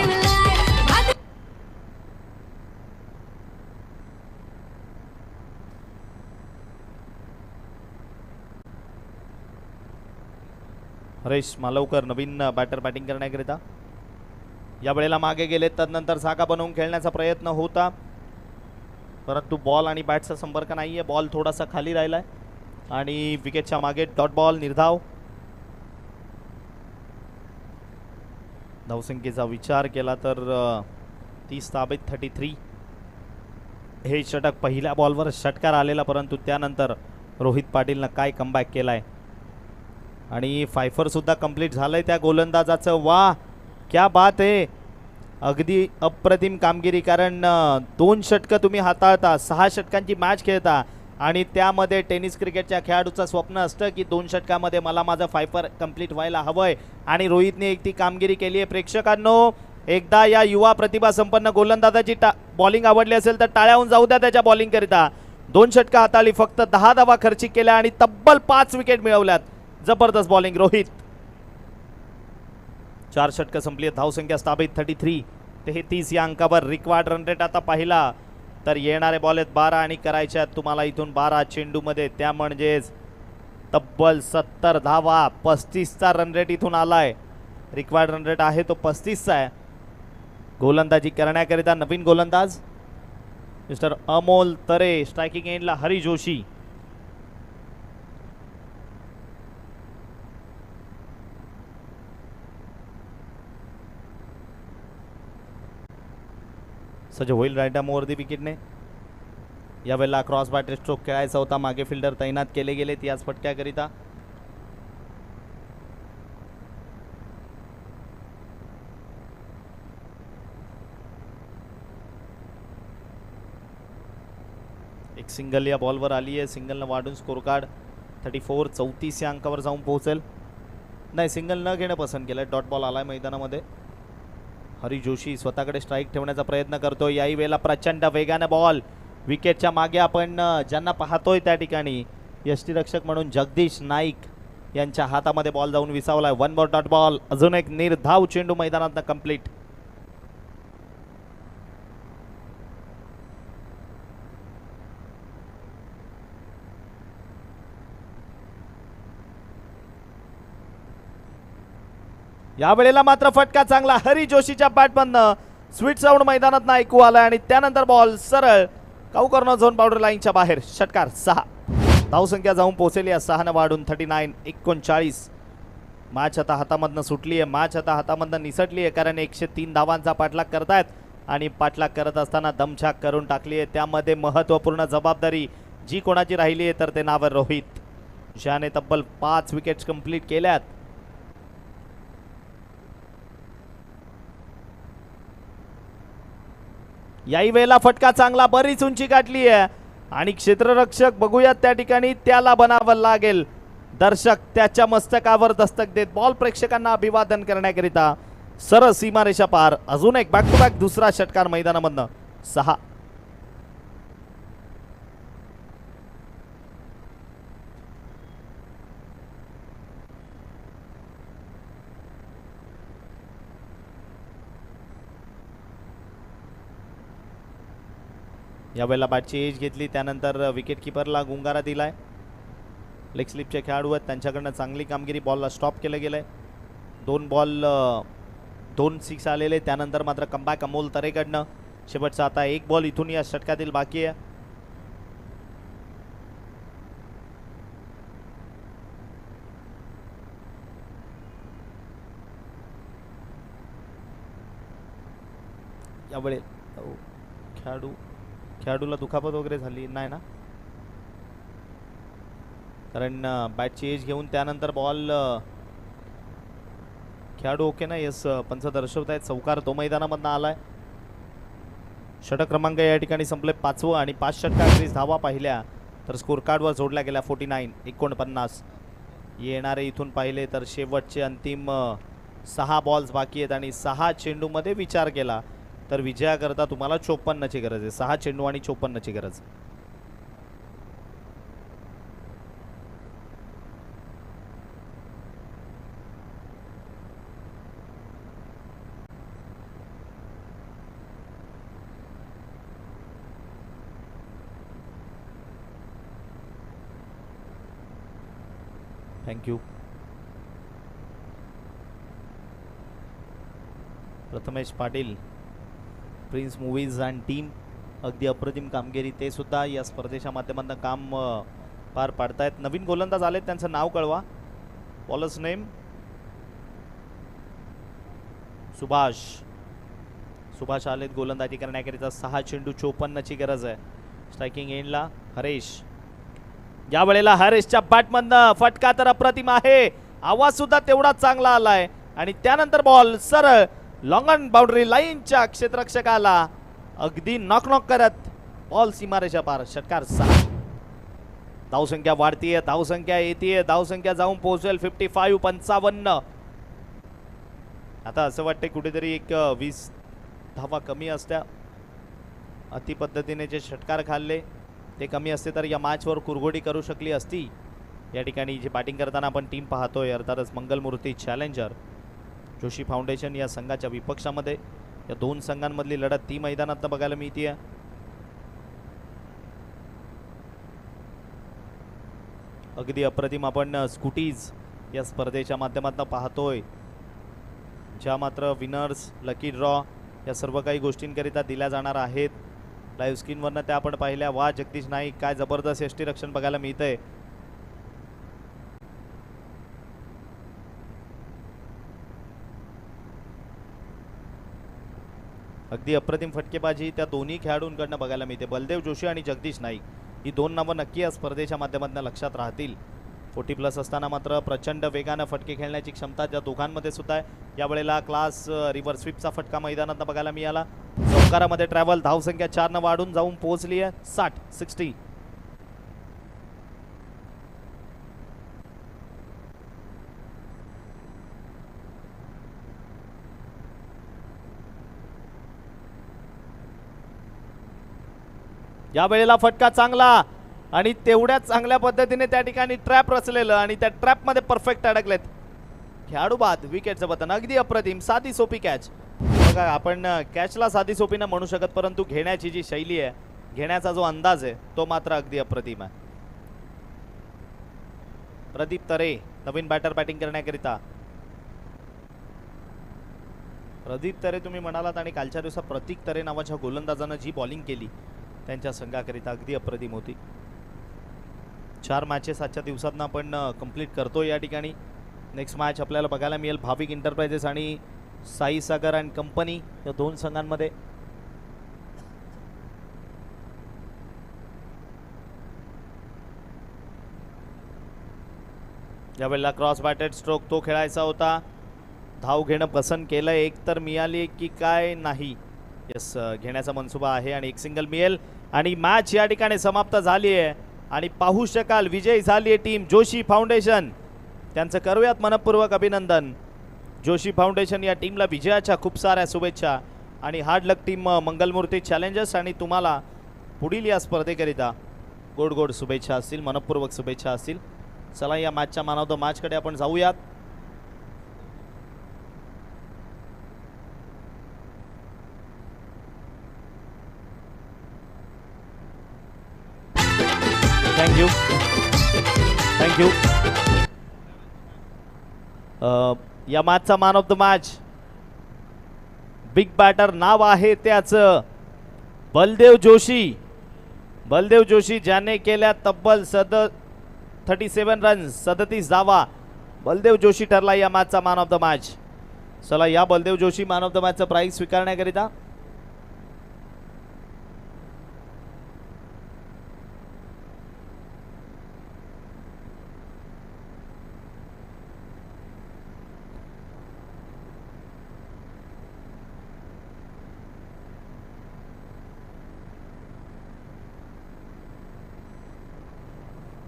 हरेश मालवकर नवीन बॅटर बॅटिंग करण्याकरिता या वेळेला मागे गेले. तदनंतर जागा बनवून खेळण्याचा प्रयत्न होता परंतु बॉल आणि बॅटचा संपर्क नाहीये. बॉल थोडासा खाली राहिलाय आणि विकेटच्या मागे डॉट बॉल निर्धाव. धावसंख्येचा विचार केला तर 30 धाबेत 33. हे षटक पहिल्या बॉलवर षटकार आलेला परंतु त्यानंतर रोहित पाटीलनं काय कमबॅक केलाय आणि फायफर सुद्धा कंप्लीट झालंय त्या गोलंदाजाचं. वा क्या बात आहे. अगदी अप्रतिम कामगिरी कारण 2 षटकं तुम्ही हाताळता 6 षटकांची मॅच खेळता आणि त्यामध्ये टेनिस क्रिकेटच्या खेळाडूचं स्वप्न असतं की 2 षटकामध्ये मला माझं फायफर कंप्लीट व्हायला हवंय आणि रोहितने एक ती कामगिरी केली आहे. प्रेक्षकांनो एकदा या युवा प्रतिभा संपन्न गोलंदाजाची बॉलिंग आवडली असेल तर टाळ्या होऊन जाऊ द्या त्याच्या बॉलिंग करिता. 2 षटकं हाताळली फक्त 10 धावा खर्चिक केल्या आणि तब्बल 5 विकेट मिळवल्यात. जबरदस्त बॉलिंग रोहित. 4 षटकं संपली. धावसंख्या स्थापित 33. 33 या अंकावर रिक्वायर्ड रन रेट आता पाहिला तर येणारे बॉल आहेत 12 आणि करायच्या तुम्हाला इथून 12 चेंडूमध्ये. त्या म्हणजेच तब्बल 70 धावा. 35चा रन रेट इथून आलाय. रिक्वायर्ड रन रेट आहे तो 35चा आहे. गोलंदाजी करण्याकरिता नवीन गोलंदाज मिस्टर अमोल तरे. स्ट्रायकिंग एंडला हरी जोशी. सज्ज होईल राईट आर्मवरती विकेटने. यावेळेला क्रॉस बॅटर स्ट्रोक खेळायचा होता. मागे फिल्डर तैनात केले गेलेत याच फटक्याकरिता. एक सिंगल या बॉलवर आली आहे. सिंगलनं वाढून स्कोर कार्ड 34 34 या अंकावर जाऊन पोहोचेल. नाही सिंगल न घेणं पसंत केलंय. डॉट बॉल आलाय मैदानामध्ये. हरी जोशी स्वतःकडे स्ट्राईक ठेवण्याचा प्रयत्न करतो. याही वेळेला प्रचंड वेगाने बॉल विकेटच्या मागे आपण ज्यांना पाहतोय त्या ठिकाणी यष्टीरक्षक म्हणून जगदीश नाईक यांच्या हातामध्ये बॉल जाऊन विसावलाय. 1 बॉल डॉट बॉल. अजून एक निर्धाव चेंडू मैदानात कंप्लीट. यावेळेला मात्र फटका चांगला हरी जोशीच्या बॅटमधनं स्वीट साऊंड मैदानात ऐकू आला आणि त्यानंतर बॉल सरळ काऊ कॉर्नर झोन बाउंड्री लाईनच्या बाहेर. षटकार 6. धावसंख्या जाऊन पोहोचली आहे 6 वाढून 39 39. मॅच आता हातामधनं सुटली आहे. मॅच आता हातामधनं निसटली आहे कारण 103 धावांचा पाठलाग करतायत आणि पाठलाग करत असताना दमछाक करून टाकली आहे. त्यामध्ये महत्त्वपूर्ण जबाबदारी जी कोणाची राहिली आहे तर ते नाव रोहित ज्याने तब्बल 5 विकेट्स कंप्लीट केल्यात. याही वेळेला फटका चांगला. बरीच उंची गाठली आहे आणि क्षेत्ररक्षक बघूयात त्या ठिकाणी त्याला बनावं लागेल. दर्शक त्याच्या मस्तकावर दस्तक देत बॉल प्रेक्षकांना अभिवादन करण्याकरिता सरळ सीमारेषा पार. अजून एक बॅक टू बॅक दुसरा षटकार मैदानामधनं 6. यावेळेला बॅटची एज घेतली. त्यानंतर विकेट किपरला गुंगारा दिलाय. लेग स्लिपचे खेळाडू आहेत त्यांच्याकडनं चांगली कामगिरी. बॉलला स्टॉप केलं गेलंय. 2 बॉल 2 6 आलेले. त्यानंतर मात्र कमबॅक अमोल तरेकडनं. शेवटचा आता 1 बॉल इथून या षटकातील बाकी आहे. यावेळी खेळाडूला दुखापत वगैरे झाली नाही ना कारण बॅटची एज घेऊन त्यानंतर बॉल खेळाडू ओके ना. यस पंच दर्शवत आहेत. चौकार तो मैदानामधनं आलाय. षटक क्रमांक या ठिकाणी संपले 5वं आणि 5 षटका 30 धावा पाहिल्या तर स्कोर कार्डवर जोडल्या गेल्या 49 49. येणारे इथून पाहिले तर शेवटचे अंतिम 6 बॉल्स बाकी आहेत आणि 6 चेंडूमध्ये विचार केला तर विजयाकरता तुम्हाला 54ची गरज आहे. 6 चेंडू आणि 54ची गरज. Thank you. Prathamesh Patil, prince movies and team, अगदी अप्रतिम कामगिरी. ते सुद्धा या स्पर्धेच्या माध्यमातून काम पार पाडतायत. नवीन गोलंदाज आलेत, त्यांचं नाव कळवा. Bowlers name Subhash. सुभाष आलेत गोलंदाजी करण्याकरिता. 6 चेंडू 54ची गरज आहे. स्ट्रायकिंग एंडला हरेश. या वेळेला हरेशच्या बॅटमधनं फटका तर अप्रतिम आहे. आवाज सुद्धा तेवढा चांगला आलाय आणि त्यानंतर बॉल सरळ लॉंग ऑन बाउंड्री लाईनच्या क्षेत्ररक्षकाला अगदी नॉक नॉक करत बॉल सीमारेषा पार. षटकार 6. धावसंख्या वाढतीये, धावसंख्या येते, धावसंख्या जाऊन पोहोचेल 55. आता असं वाटतंय कुठेतरी एक 20 धावा कमी असत्या. अति पद्धतीने जे षटकार खाल्ले ते कमी असते तर या मॅचवर कुरघोडी करू शकली असती. या ठिकाणी जी बॅटिंग करताना आपण टीम पाहतोय अर्थातच मंगलमूर्ती चॅलेंजर, जोशी फाउंडेशन या संघाच्या विपक्षामध्ये. या दोन संघांमधली लढत ती मैदानात बघायला मिळते. अगदी अप्रतिम आपण स्कूटीज या स्पर्धेच्या माध्यमातून पाहतोय, ज्या मात्र विनर्स, लकी ड्रॉ या सर्व काही गोष्टींकरिता दिल्या जाणार आहेत. लाईव्ह स्क्रीनवरनं त्या आपण पाहिल्या. वा जगदीश नाईक, काय जबरदस्त यष्टीरक्षण बघायला मिळतंय. अगदी अप्रतिम फटकेबाजी त्या दोन्ही खेळाडूंकडनं बघायला मिळते. बलदेव जोशी आणि जगदीश नाईक ही दोन नावं नक्की या स्पर्धेच्या माध्यमातून लक्षात राहतील. 40+ असताना मात्र प्रचंड वेगानं फटके खेळण्याची क्षमता त्या दोघांमध्ये सुद्धा आहे. यावेळेला क्लास रिव्हर्स स्वीपचा फटका मैदानात बघायला मिळाला. चौकारामध्ये ट्रॅव्हल, धावसंख्या 4 वाढून जाऊन पोहोचली आहे 60. या वेळेला फटका चांगला आणि तेवढ्याच चांगल्या पद्धतीने त्या ठिकाणी ट्रॅप रचलेलं आणि त्या ट्रॅपमध्ये परफेक्ट अडकलेत खेळाडू. बाद विकेटचं बटन. अगदी अप्रतिम, साधी सोपी कॅच. बघा, आपण कॅचला साधी सोपी न म्हणू शकत, परंतु घेण्याची जी शैली आहे, घेण्याचा जो अंदाज आहे तो मात्र अगदी अप्रतिम आहे. प्रदीप तरे नवीन बॅटर बॅटिंग करण्याकरिता. प्रदीप तरे तुम्ही म्हणालात आणि कालच्या दिवसात प्रतीक तरे नावाच्या गोलंदाजानं जी बॉलिंग केली त्यांच्या संघाकरिता अगदी अप्रतिम होती. 4 मॅचेस आजच्या दिवसातनं आपण कंप्लीट करतो. या ठिकाणी नेक्स्ट मॅच आपल्याला बघायला मिळेल भाविक इंटरप्राइजेस आणि साई सागर अँड कंपनी या दोन संघांमध्ये. यावेळेला क्रॉस बॅटेड स्ट्रोक तो खेळायचा होता. धाव घेणं पसंत केलं, एक तर मिळाली की काय नाही. यस, घेण्याचा मनसुबा आहे आणि एक सिंगल मिळेल आणि मॅच या ठिकाणी समाप्त झाली आहे. आणि पाहू शकाल विजयी झाली आहे टीम जोशी फाउंडेशन. त्यांचं करूयात मनपूर्वक अभिनंदन. जोशी फाउंडेशन या टीमला विजयाच्या खूप साऱ्या शुभेच्छा आणि हार्ड लक टीम मंगलमूर्ती चॅलेंजर्स. आणि तुम्हाला पुढील या स्पर्धेकरिता गोड गोड शुभेच्छा असतील, मनपूर्वक शुभेच्छा असतील. चला या मॅचच्या मॅन ऑफ द मॅचकडे आपण जाऊयात. थँक्यू. या मॅचचा man of the match big batter नाव आहे त्याचं बलदेव जोशी. बलदेव जोशी ज्याने केल्या तब्बल 37 रन्स, 37 धावा. बलदेव जोशी ठरला या मॅचचा मॅन ऑफ द मॅच. चला या Baldev Joshi man of the मॅचचं प्राइज स्वीकारण्याकरिता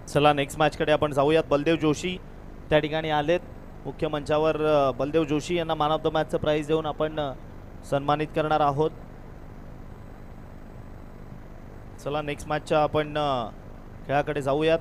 चला नेक्स्ट मॅचकडे आपण जाऊयात. बलदेव जोशी त्या ठिकाणी आलेत. मुख्य मंचावर बलदेव जोशी यांना मॅन ऑफ द मॅचचं प्राइज देऊन आपण सन्मानित करणार आहोत. चला नेक्स्ट मॅचच्या आपण खेळाकडे जाऊयात.